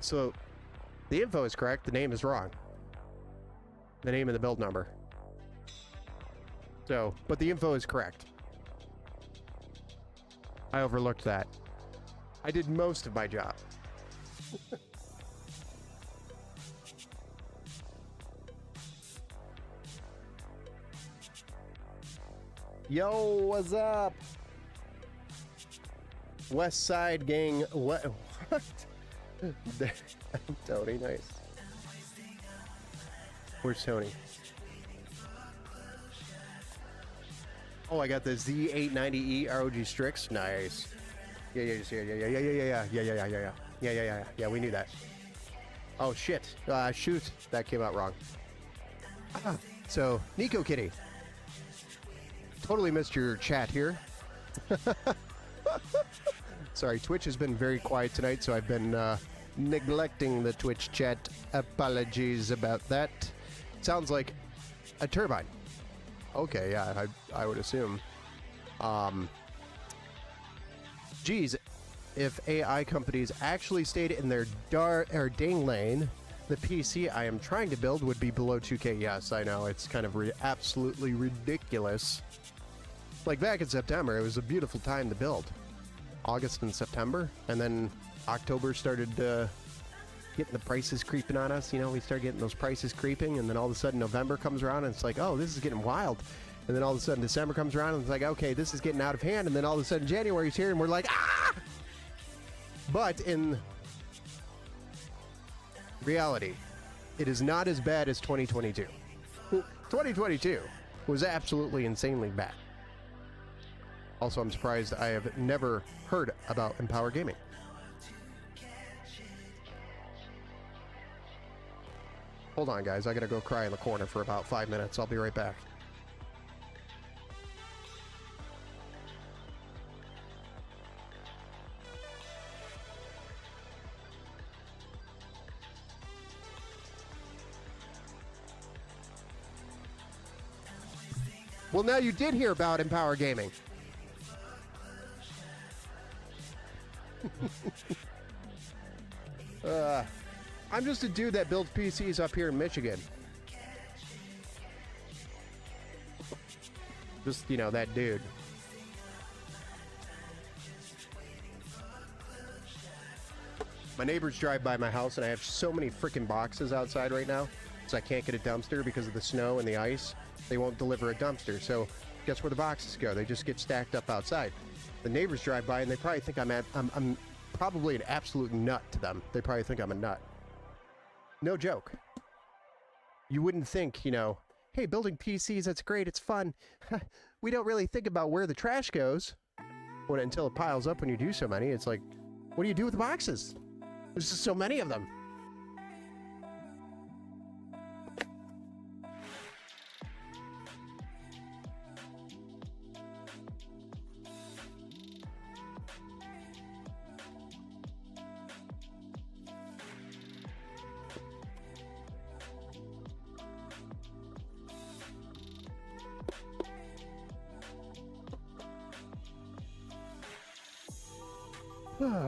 S1: So the info is correct. The name is wrong. The name and the build number. So, but the info is correct. I overlooked that. I did most of my job. Yo, what's up? West Side Gang. What? Tony, nice. Where's Tony? Oh, I got the Z890E ROG Strix. Nice. Yeah. We knew that. Oh shit. Shoot, that came out wrong. So, Nico Kitty. Totally missed your chat here. Sorry, Twitch has been very quiet tonight, so I've been neglecting the Twitch chat. Apologies about that. Sounds like a turbine. Okay, yeah, I would assume. Geez, if AI companies actually stayed in their dang lane, the PC I am trying to build would be below 2K. Yes, I know, it's kind of absolutely ridiculous. Like back in September, it was a beautiful time to build. August and September, and then October started getting the prices creeping on us. You know, we start getting those prices creeping, and then all of a sudden November comes around and it's like, oh, this is getting wild. And then all of a sudden December comes around and it's like, okay, this is getting out of hand. And then all of a sudden January's here and we're like, ah! But in reality, it is not as bad as 2022. 2022 was absolutely insanely bad. Also, I'm surprised I have never heard about Empower Gaming. Hold on, guys. I gotta go cry in the corner for about 5 minutes. I'll be right back. Well, now you did hear about Empower Gaming. I'm just a dude that builds PCs up here in Michigan. Just, you know, that dude. My neighbors drive by my house and I have so many freaking boxes outside right now. So I can't get a dumpster because of the snow and the ice. They won't deliver a dumpster. So guess where the boxes go? They just get stacked up outside. The neighbors drive by and they probably think I'm probably an absolute nut to them. They probably think I'm a nut. No joke. You wouldn't think, you know, hey, building PCs, that's great, it's fun. We don't really think about where the trash goes. Until it piles up when you do so many. It's like, what do you do with the boxes? There's just so many of them.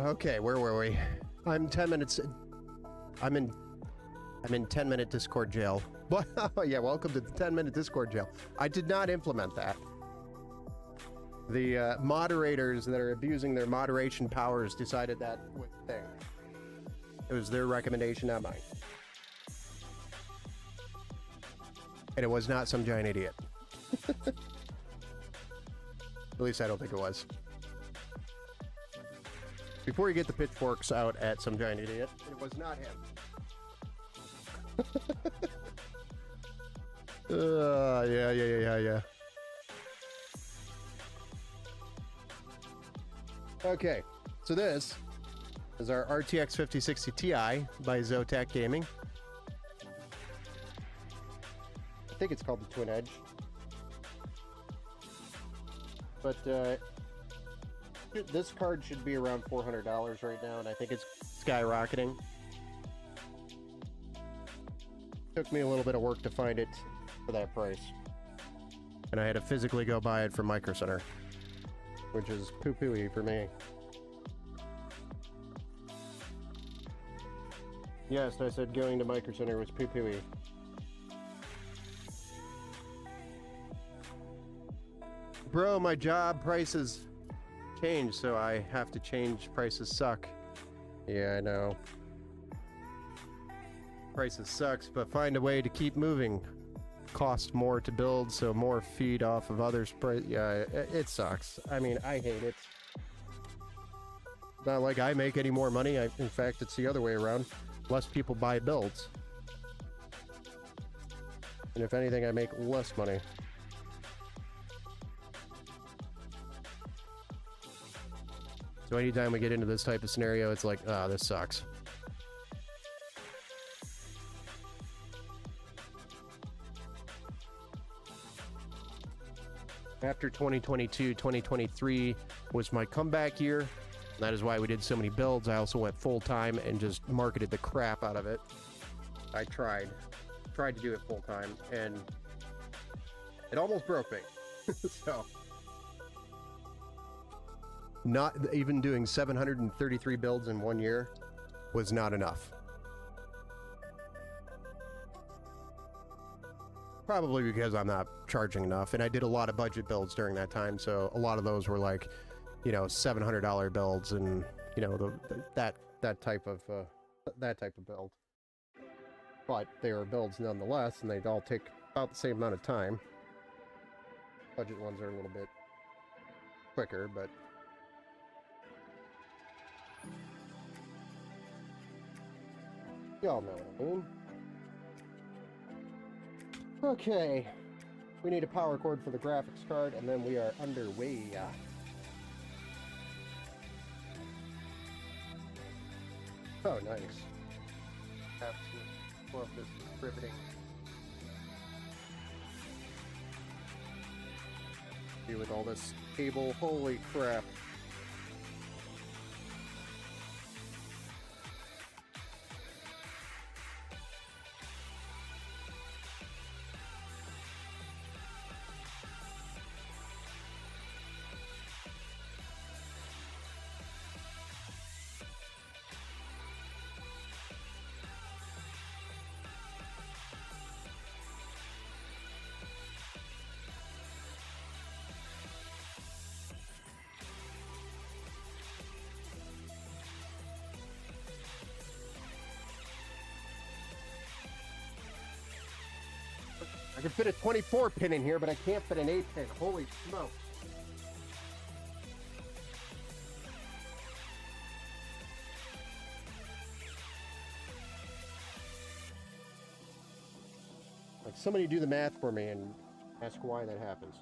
S1: Okay, where were we? I'm 10 minutes. I'm in 10-minute Discord jail. Yeah, welcome to the 10-minute Discord jail. I did not implement that. The moderators that are abusing their moderation powers decided that was the thing. It was their recommendation, not mine. And it was not some giant idiot. At least I don't think it was. Before you get the pitchforks out at some giant idiot, it was not him. Yeah. Okay, so this is our RTX 5060 Ti by Zotac Gaming. I think it's called the Twin Edge. But, this card should be around $400 right now, and I think it's skyrocketing. Took me a little bit of work to find it for that price. And I had to physically go buy it from Micro Center, which is poo-pooey for me. Yes, I said going to Micro Center was poo-pooey. Bro, my job prices change, so I have to change. Prices suck. Yeah, I know. Prices sucks, but find a way to keep moving. Cost more to build, so more feed off of others' price. Yeah, it sucks. I mean, I hate it. Not like I make any more money. In fact, it's the other way around. Less people buy builds. And if anything, I make less money. So anytime we get into this type of scenario, it's like, ah, this sucks. After 2022, 2023 was my comeback year. That is why we did so many builds. I also went full-time and just marketed the crap out of it. I tried to do it full-time, and it almost broke me. So... not even doing 733 builds in 1 year was not enough. Probably because I'm not charging enough, and I did a lot of budget builds during that time, so a lot of those were like, you know, $700 builds, and you know, that type of build. But they were builds nonetheless, and they'd all take about the same amount of time. Budget ones are a little bit quicker, but y'all know what I mean. Okay. We need a power cord for the graphics card, and then we are underway. Oh, nice. Absolutely love this riveting. With all this cable, holy crap. could fit a 24 pin in here, but I can't fit an 8 pin. Holy smoke. Like, somebody do the math for me and ask why that happens.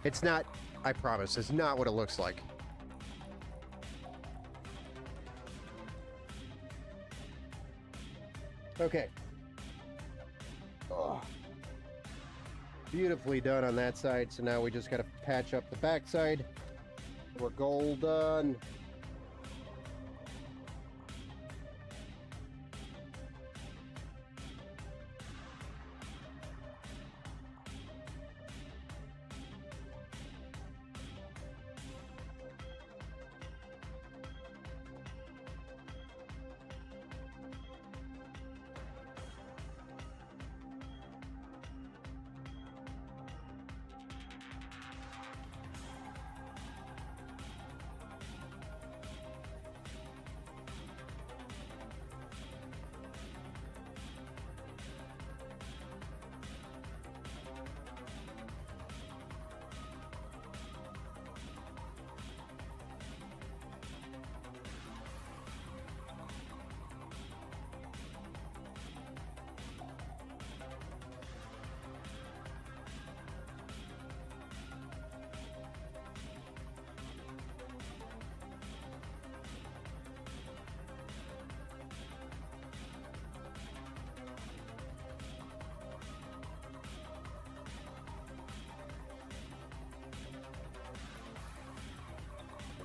S1: It's not, I promise, it's not what it looks like. Okay. Oh. Beautifully done on that side, so now we just gotta patch up the back side. We're gold done.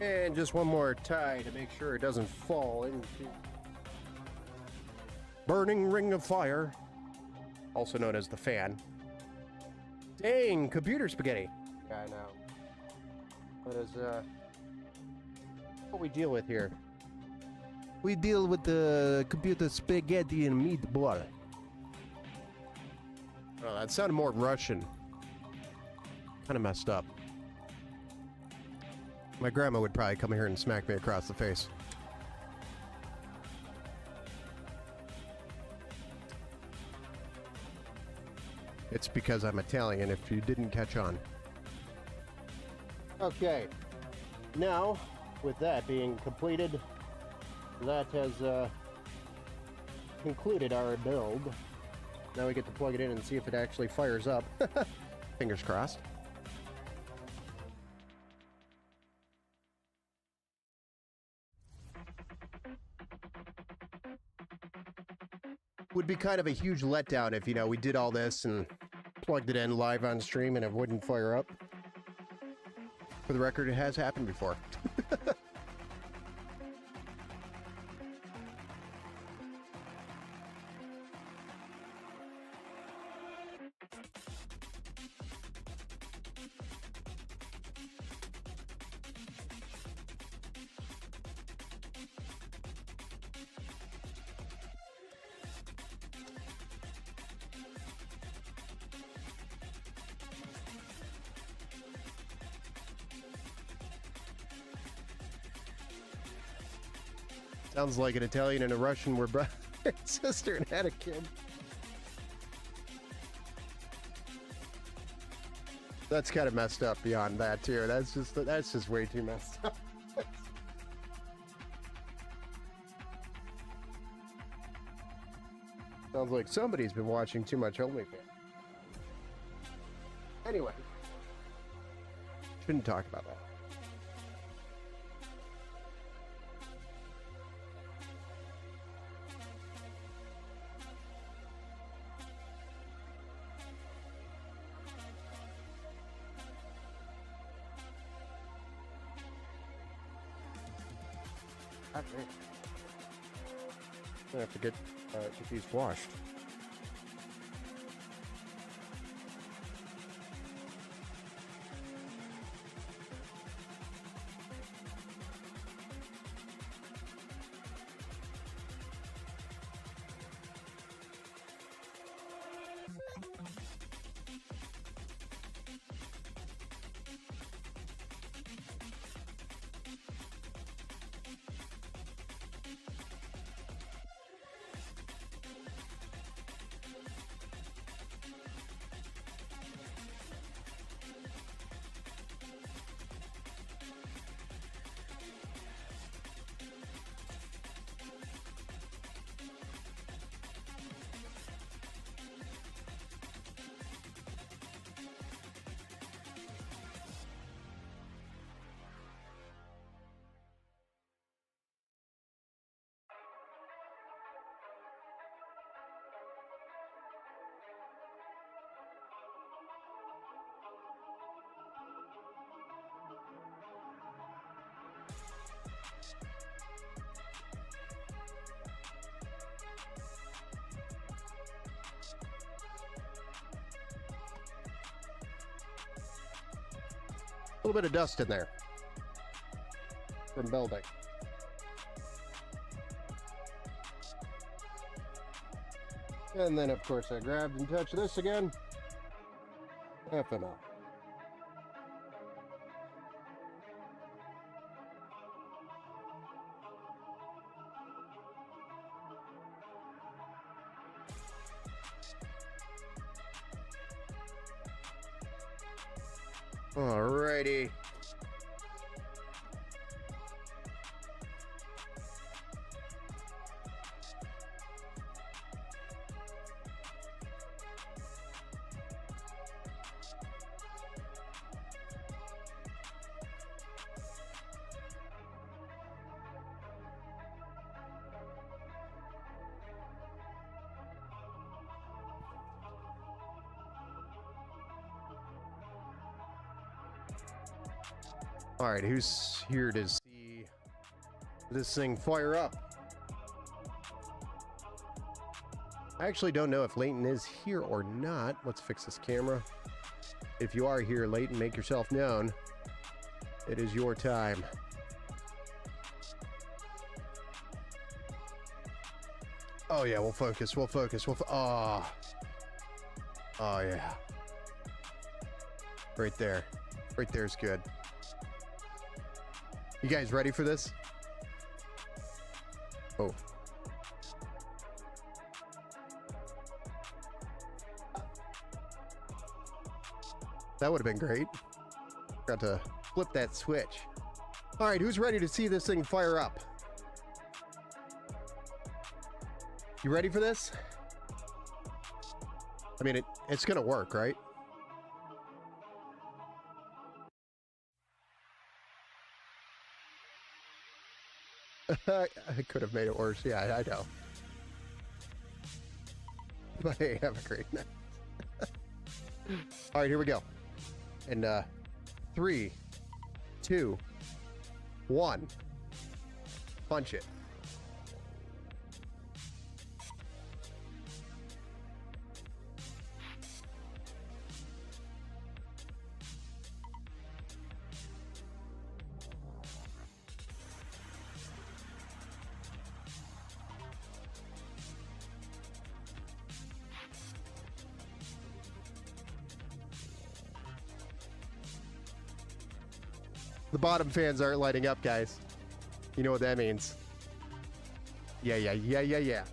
S1: And just one more tie to make sure it doesn't fall into burning ring of fire, also known as the fan. Dang, computer spaghetti. Yeah, I know. What is what we deal with here? We deal with the computer spaghetti and meatball. Oh, that sounded more Russian. Kind of messed up. My grandma would probably come here and smack me across the face. It's because I'm Italian, if you didn't catch on. Okay. Now, with that being completed, that has concluded our build. Now we get to plug it in and see if it actually fires up. Fingers crossed. Would be kind of a huge letdown if, you know, we did all this and plugged it in live on stream and it wouldn't fire up. For the record, it has happened before. Sounds like an Italian and a Russian were brother and sister and had a kid. That's kind of messed up beyond that too. That's just way too messed up. Sounds like somebody's been watching too much OnlyFans. Anyway, shouldn't talk about that. I have to get these washed. A little bit of dust in there from building. And then, of course, I grabbed and touched this again. FML. Alrighty. All right, who's here to see this thing fire up? I actually don't know if Leighton is here or not. Let's fix this camera. If you are here, Leighton, make yourself known. It is your time. Oh yeah, we'll focus. Oh yeah. Right there. Right there's good. You guys ready for this? Oh. That would have been great. Got to flip that switch. All right, who's ready to see this thing fire up? You ready for this? I mean, it's gonna work, right? I could have made it worse. Yeah, I know. But hey, have a great night. All right, here we go. And 3, 2, 1. Punch it. The bottom fans aren't lighting up, guys. You know what that means. Yeah.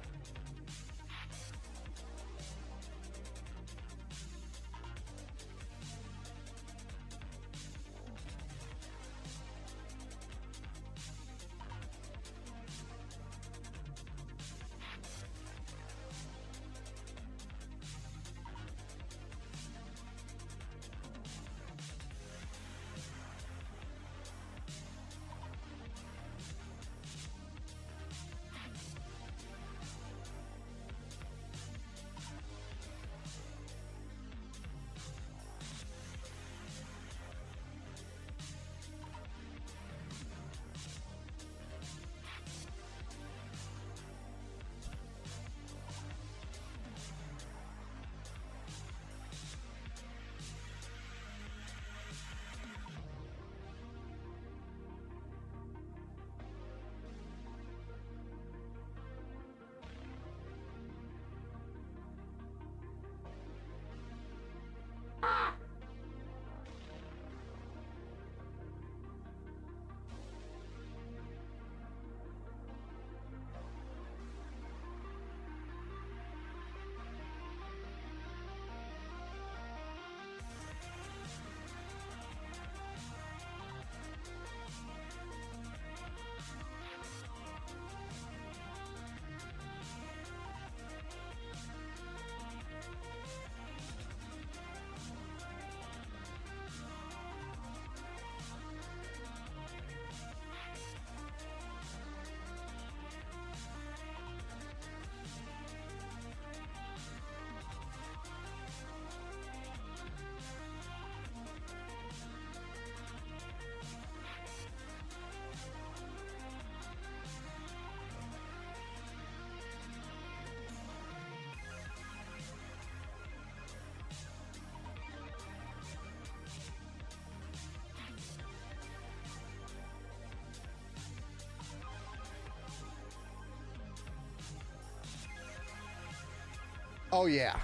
S1: Oh yeah.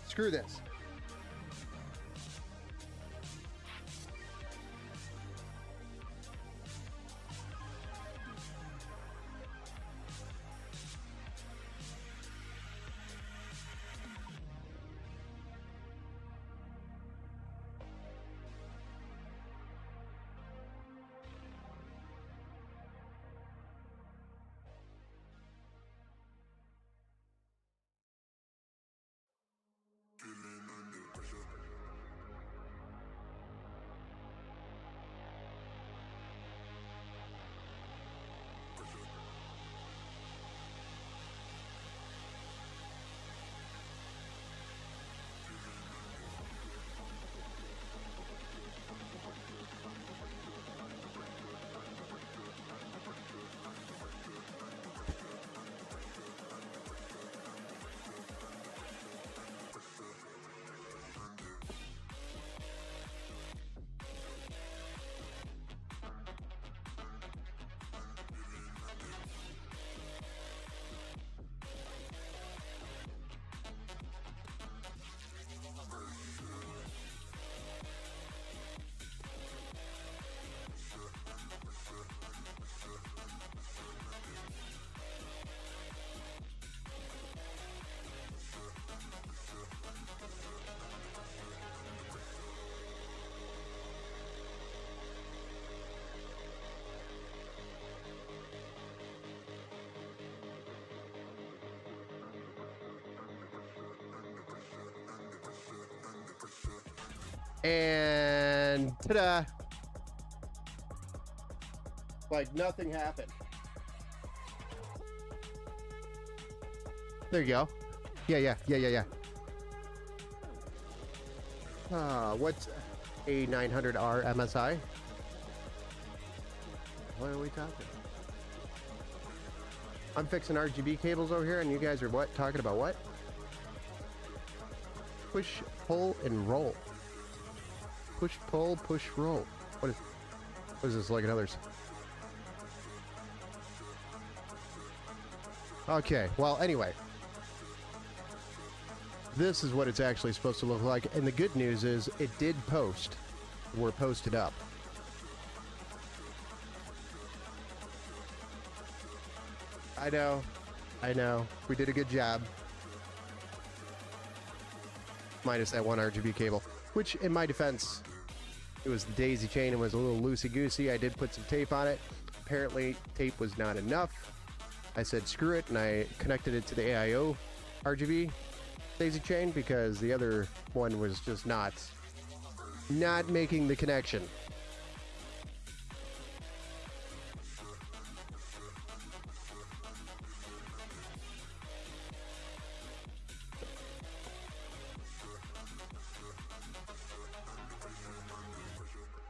S1: Screw this.
S2: Feeling
S1: And ta-da! Like nothing happened. There you go. Yeah. What's a 900R MSI? What are we talking? I'm fixing RGB cables over here, and you guys are what? Talking about what? Push, pull, and roll. Push, pull, push, roll. What is this like in others? Okay, well, anyway. This is what it's actually supposed to look like, and the good news is it did post. We're posted up. I know. We did a good job. Minus that one RGB cable, which, in my defense, it was the daisy chain and was a little loosey-goosey. I did put some tape on it. Apparently, tape was not enough. I said screw it, and I connected it to the AIO RGB daisy chain because the other one was just not making the connection.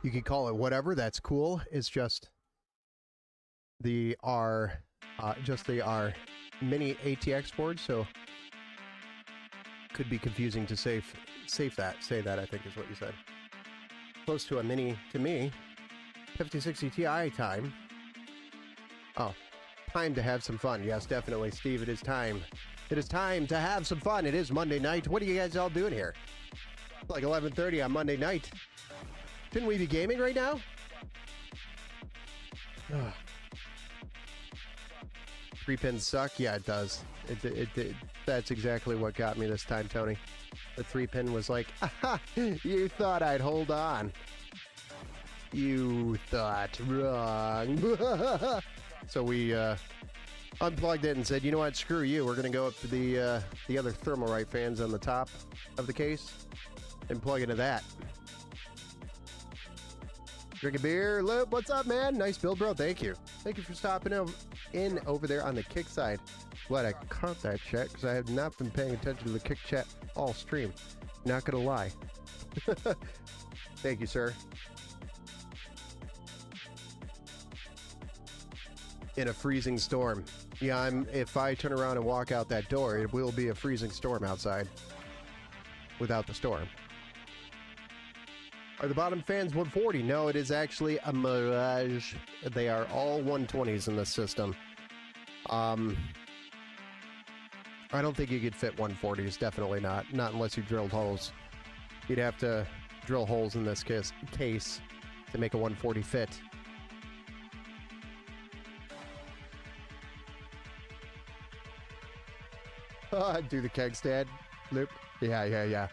S1: You can call it whatever. That's cool. It's just the R mini ATX board, so could be confusing to say that, I think is what you said. Close to a mini to me. 5060 Ti time. Oh, time to have some fun. Yes, definitely, Steve. It is time. It is time to have some fun. It is Monday night. What are you guys all doing here? Like 11:30 on Monday night. Shouldn't we be gaming right now? Ugh. 3-pins suck? Yeah, it does. It that's exactly what got me this time, Tony. The 3-pin was like, aha, you thought I'd hold on. You thought wrong. So we unplugged it and said, you know what, screw you. We're going to go up to the other Thermalright fans on the top of the case and plug into that. Drink a beer. Lip, what's up, man? Nice build, bro. Thank you. Thank you for stopping in over there on the Kick side. Glad I caught that chat because I have not been paying attention to the Kick chat all stream. Not gonna lie. Thank you, sir. In a freezing storm. Yeah, if I turn around and walk out that door, it will be a freezing storm outside. Without the storm. Are the bottom fans 140? No, it is actually a Mirage. They are all 120s in this system. I don't think you could fit 140s. Definitely not. Not unless you drilled holes. You'd have to drill holes in this case to make a 140 fit. Do the keg stand loop. Yeah.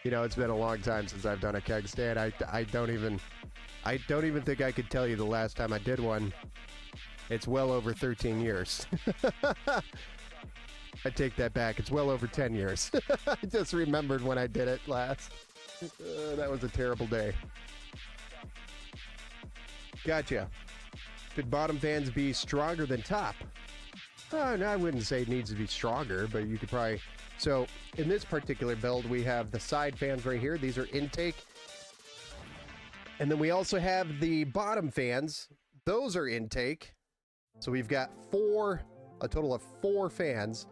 S1: You know, it's been a long time since I've done a keg stand. I don't even think I could tell you the last time I did one. It's well over 13 years. I take that back. It's well over 10 years. I just remembered when I did it last. That was a terrible day. Gotcha. Could bottom fans be stronger than top? No, I wouldn't say it needs to be stronger, but you could probably... So, in this particular build, we have the side fans right here. These are intake. And then we also have the bottom fans. Those are intake. So we've got a total of 4 fans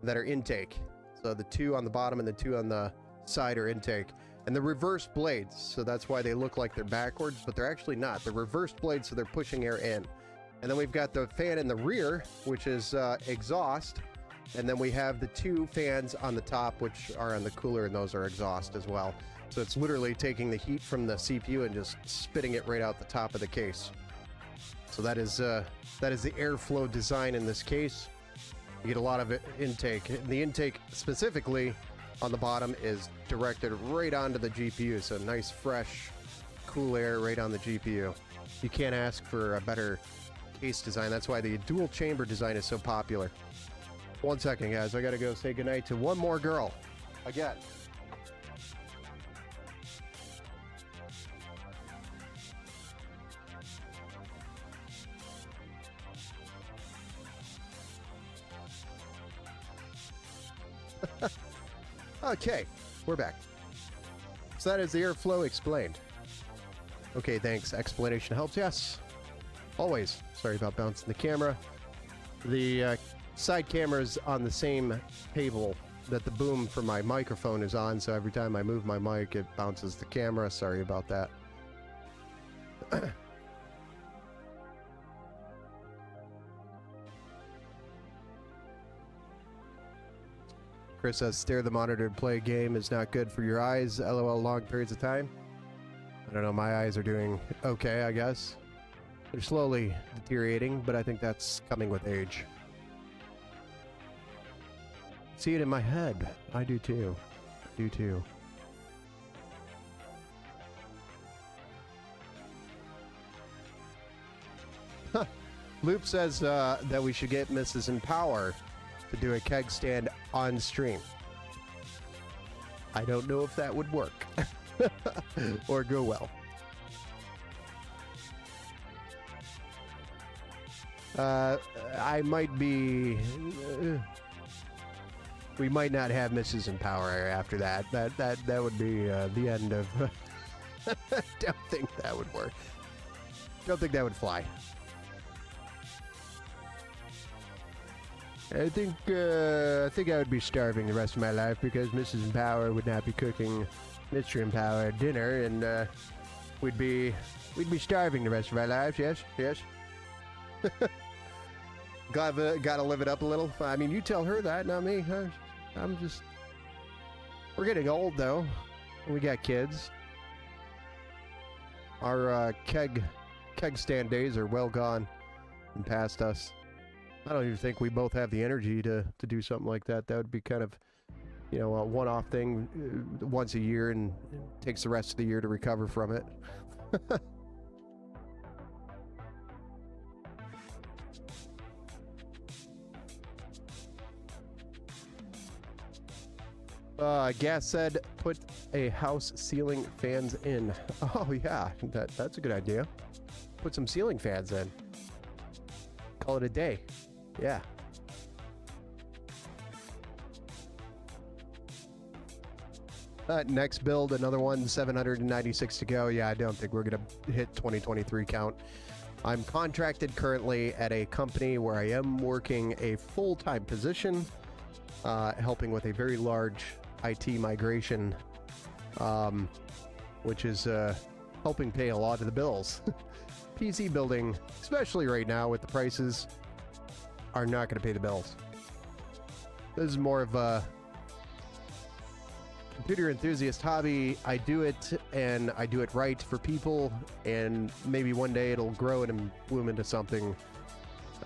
S1: that are intake. So the 2 on the bottom and the 2 on the side are intake. And the reverse blades, so that's why they look like they're backwards, but they're actually not. They're reversed blades, so they're pushing air in. And then we've got the fan in the rear, which is exhaust. And then we have the 2 fans on the top, which are on the cooler, and those are exhaust as well. So it's literally taking the heat from the CPU and just spitting it right out the top of the case. So that is the airflow design in this case. You get a lot of intake. The intake specifically on the bottom is directed right onto the GPU. So nice, fresh, cool air right on the GPU. You can't ask for a better case design. That's why the dual chamber design is so popular. 1 second, guys. I gotta go say goodnight to one more girl. Again. Okay, we're back. So that is the airflow explained. Okay, thanks. Explanation helps. Yes, always. Sorry about bouncing the camera. The side camera is on the same table that the boom for my microphone is on, so every time I move my mic, it bounces the camera. Sorry about that. Chris says, stare at the monitor to play a game is not good for your eyes. LOL, long periods of time. I don't know, my eyes are doing okay, I guess. They're slowly deteriorating, but I think that's coming with age. See it in my head. I do too. I do too. Loop says that we should get Mrs. Empower to do a keg stand on stream. I don't know if that would work or go well. I might be... we might not have Mrs. Empower after that. That would be the end of... Don't think that would work. Don't think that would fly. I think I would be starving the rest of my life because Mrs. Empower would not be cooking Mr. Empower dinner, and we'd be starving the rest of our lives. Yes, yes. Gotta live it up a little. I mean, you tell her that, not me. I'm just. We're getting old though. We got kids. Our keg stand days are well gone and past us. I don't even think we both have the energy to do something like that. That would be kind of, you know, a one-off thing once a year, and it takes the rest of the year to recover from it. Gas said, put a house ceiling fans in. Oh yeah, that's a good idea. Put some ceiling fans in. Call it a day. Yeah. Next build, another one, 796 to go. Yeah, I don't think we're going to hit 2023 count. I'm contracted currently at a company where I am working a full-time position, helping with a very large IT migration, which is helping pay a lot of the bills. PC building, especially right now with the prices, are not going to pay the bills. This is more of a computer enthusiast hobby. I do it, and I do it right for people, and maybe one day it'll grow and bloom into something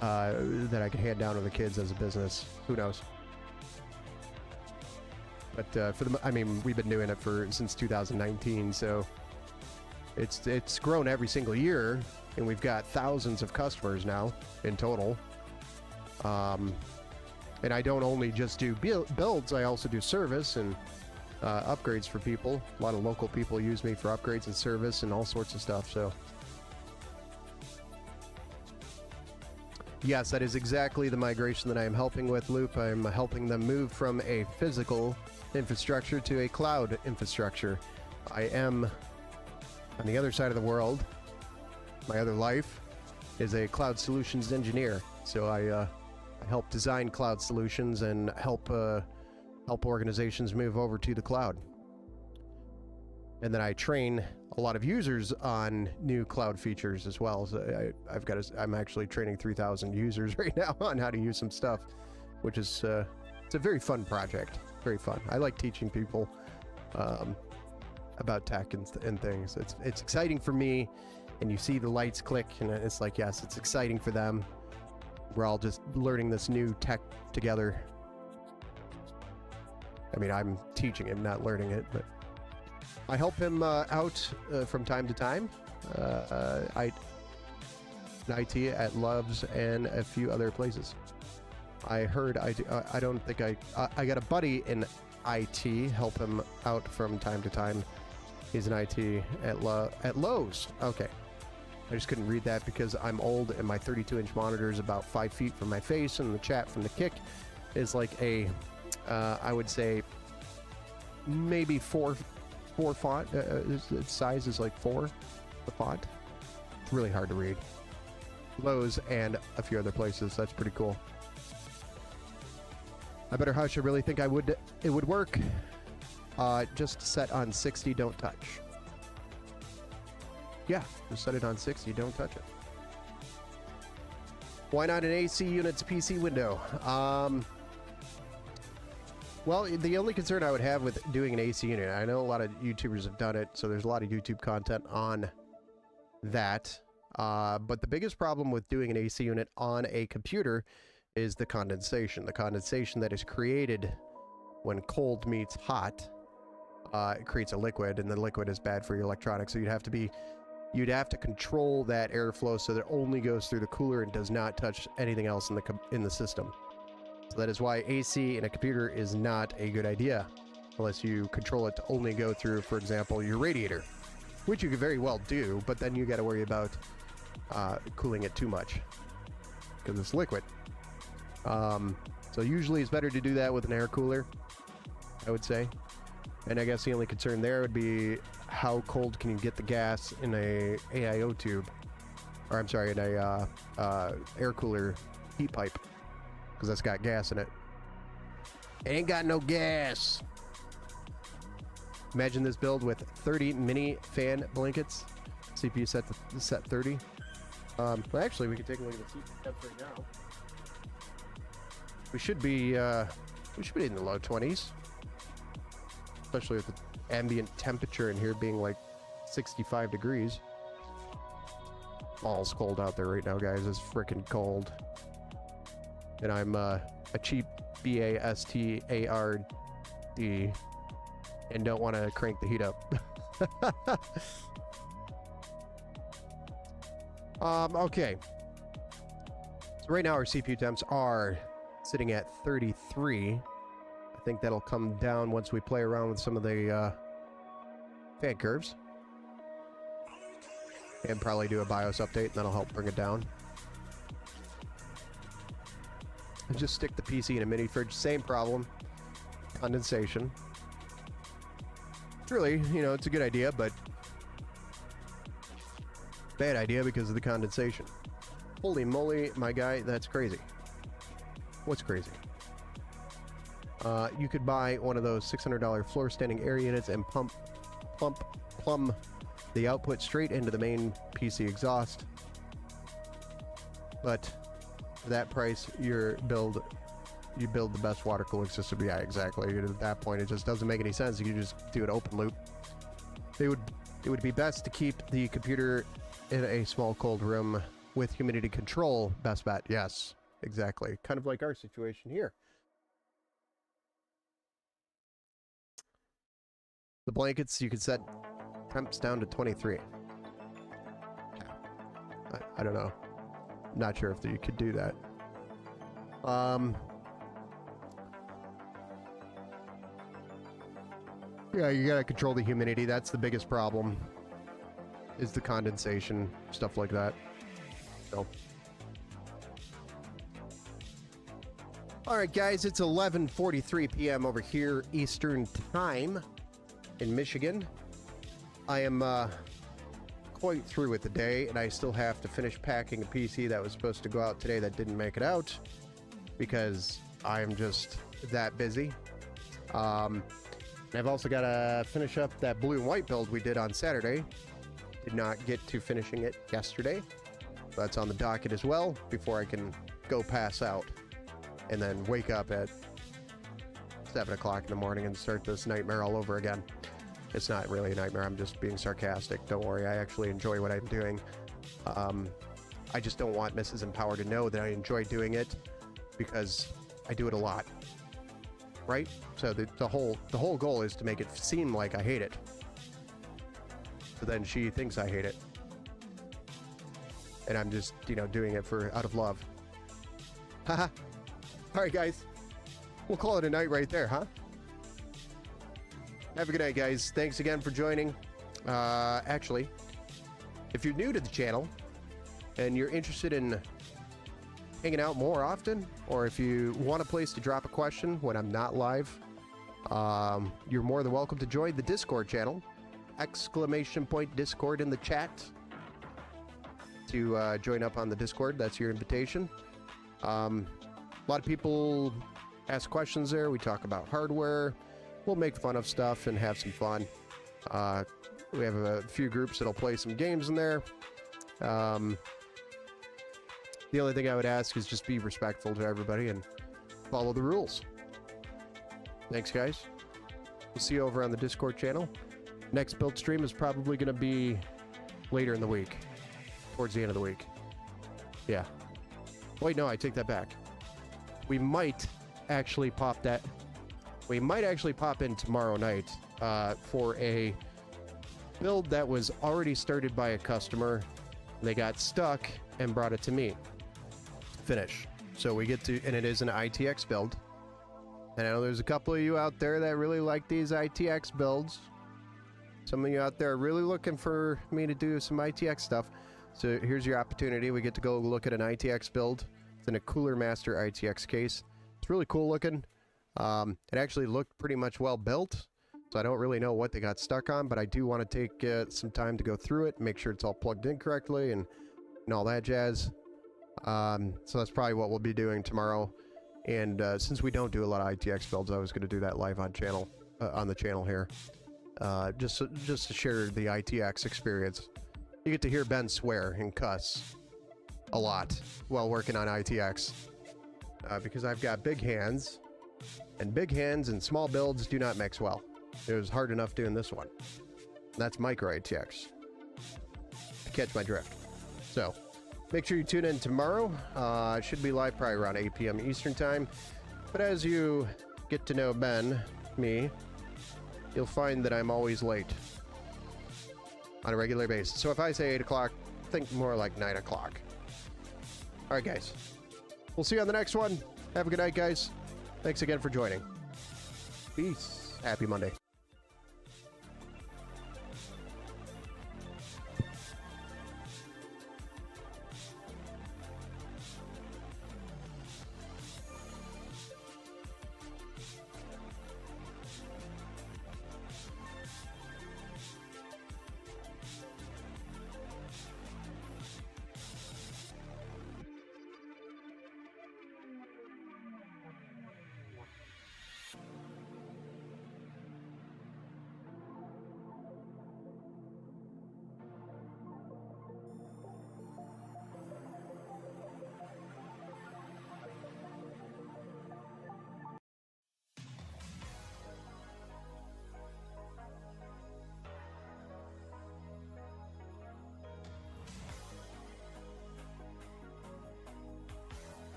S1: that I can hand down to the kids as a business. Who knows? But I mean, we've been doing it since 2019, so it's grown every single year, and we've got thousands of customers now in total. And I don't only just do builds, I also do service and upgrades for people. A lot of local people use me for upgrades and service and all sorts of stuff, so. Yes, that is exactly the migration that I am helping with, Loop. I'm helping them move from a physical infrastructure to a cloud infrastructure. I am on the other side of the world. My other life is a cloud solutions engineer, so I help design cloud solutions and help organizations move over to the cloud. And then I train a lot of users on new cloud features as well. So I'm actually training 3,000 users right now on how to use some stuff, which is it's a very fun project. Very fun. I like teaching people about tech and things. It's exciting for me, and you see the lights click, and it's like, yes, it's exciting for them. We're all just learning this new tech together. I mean, I'm teaching him, not learning it, but I help him out from time to time. IT at Loves and a few other places. I heard I don't think I got a buddy in IT, help him out from time to time. He's in IT at Lowe's. Okay. I just couldn't read that because I'm old and my 32-inch monitor is about 5 feet from my face, and the chat from the Kick is like a I would say maybe four font. Its size is like 4, the font. It's really hard to read. Lowe's and a few other places. That's pretty cool. I better hush. I really think it would work. Just set on 60, don't touch. Yeah, just set it on 60, don't touch it. Why not an AC unit's PC window? Well, the only concern I would have with doing an AC unit, I know a lot of YouTubers have done it, so there's a lot of YouTube content on that. But the biggest problem with doing an AC unit on a computer is the condensation. The condensation that is created when cold meets hot, it creates a liquid, and the liquid is bad for your electronics. So you'd have to control that airflow so that it only goes through the cooler and does not touch anything else in the system. So that is why AC in a computer is not a good idea, unless you control it to only go through, for example, your radiator, which you could very well do, but then you got to worry about cooling it too much because it's liquid. So usually it's better to do that with an air cooler, I would say. And I guess the only concern there would be how cold can you get the gas in a AIO tube, or I'm sorry, in a air cooler heat pipe, because that's got gas in it. Ain't got no gas. Imagine this build with 30 mini fan blankets. CPU set 30. Well, actually, we can take a look at the CPU temps right now. We should be in the low 20s, especially with the ambient temperature in here being like 65 degrees. All's cold out there right now, guys. It's freaking cold. And I'm a cheap BASTARD and don't want to crank the heat up. Okay. So right now our CPU temps are sitting at 33. I think that'll come down once we play around with some of the fan curves. And probably do a BIOS update, and that'll help bring it down. And just stick the PC in a mini fridge. Same problem. Condensation. It's really, it's a good idea, but bad idea because of the condensation. Holy moly, my guy, that's crazy. What's crazy? You could buy one of those $600 floor standing air units and plumb the output straight into the main PC exhaust. But for that price, you build the best water cooling system. Yeah, exactly. At that point, it just doesn't make any sense. You can just do an open loop. It would be best to keep the computer in a small cold room with humidity control. Best bet. Yes, exactly. Kind of like our situation here. The blankets, you could set temps down to 23. I don't know. Not sure if you could do that. Yeah, you gotta control the humidity. That's the biggest problem, is the condensation, stuff like that. So. Alright guys, it's 11:43 p.m. over here Eastern Time in Michigan. I am quite through with the day, and I still have to finish packing a PC that was supposed to go out today that didn't make it out because I am just that busy. I've also got to finish up that blue and white build we did on Saturday. Did not get to finishing it yesterday. That's on the docket as well before I can go pass out and then wake up at 7 o'clock in the morning and start this nightmare all over again. It's not really a nightmare. I'm just being sarcastic. Don't worry. I actually enjoy what I'm doing. I just don't want Mrs. Empower to know that I enjoy doing it because I do it a lot. Right? So the whole goal is to make it seem like I hate it. So then she thinks I hate it. And I'm just, doing it out of love. Haha. All right, guys. We'll call it a night right there, huh? Have a good night, guys. Thanks again for joining. Actually, if you're new to the channel and you're interested in hanging out more often, or if you want a place to drop a question when I'm not live, you're more than welcome to join the Discord channel. !Discord in the chat to join up on the Discord. That's your invitation. A lot of people ask questions there. We talk about hardware. We'll make fun of stuff and have some fun. We have a few groups that'll play some games in there. The only thing I would ask is just be respectful to everybody and follow the rules. Thanks, guys. We'll see you over on the Discord channel. Next build stream is probably going to be later in the week. Towards the end of the week. Yeah. Wait, no, I take that back. We might actually pop that. We might actually pop in tomorrow night for a build that was already started by a customer. They got stuck and brought it to me. Finish. So we get to, and it is an ITX build. And I know there's a couple of you out there that really like these ITX builds. Some of you out there are really looking for me to do some ITX stuff. So here's your opportunity. We get to go look at an ITX build. It's in a Cooler Master ITX case. It's really cool looking. It actually looked pretty much well built. So I don't really know what they got stuck on, but I do want to take some time to go through it, make sure it's all plugged in correctly and all that jazz. So that's probably what we'll be doing tomorrow. And since we don't do a lot of ITX builds, I was going to do that live on channel, on the channel here. Just to share the ITX experience. You get to hear Ben swear and cuss a lot while working on ITX. Because I've got big hands, and big hands and small builds do not mix well. It was hard enough doing this one. That's micro ITX. Catch my drift. So, make sure you tune in tomorrow. It should be live probably around 8 p.m. Eastern time. But as you get to know Ben, me, you'll find that I'm always late on a regular basis. So if I say 8 o'clock, think more like 9 o'clock. All right, guys. We'll see you on the next one. Have a good night, guys. Thanks again for joining. Peace. Happy Monday.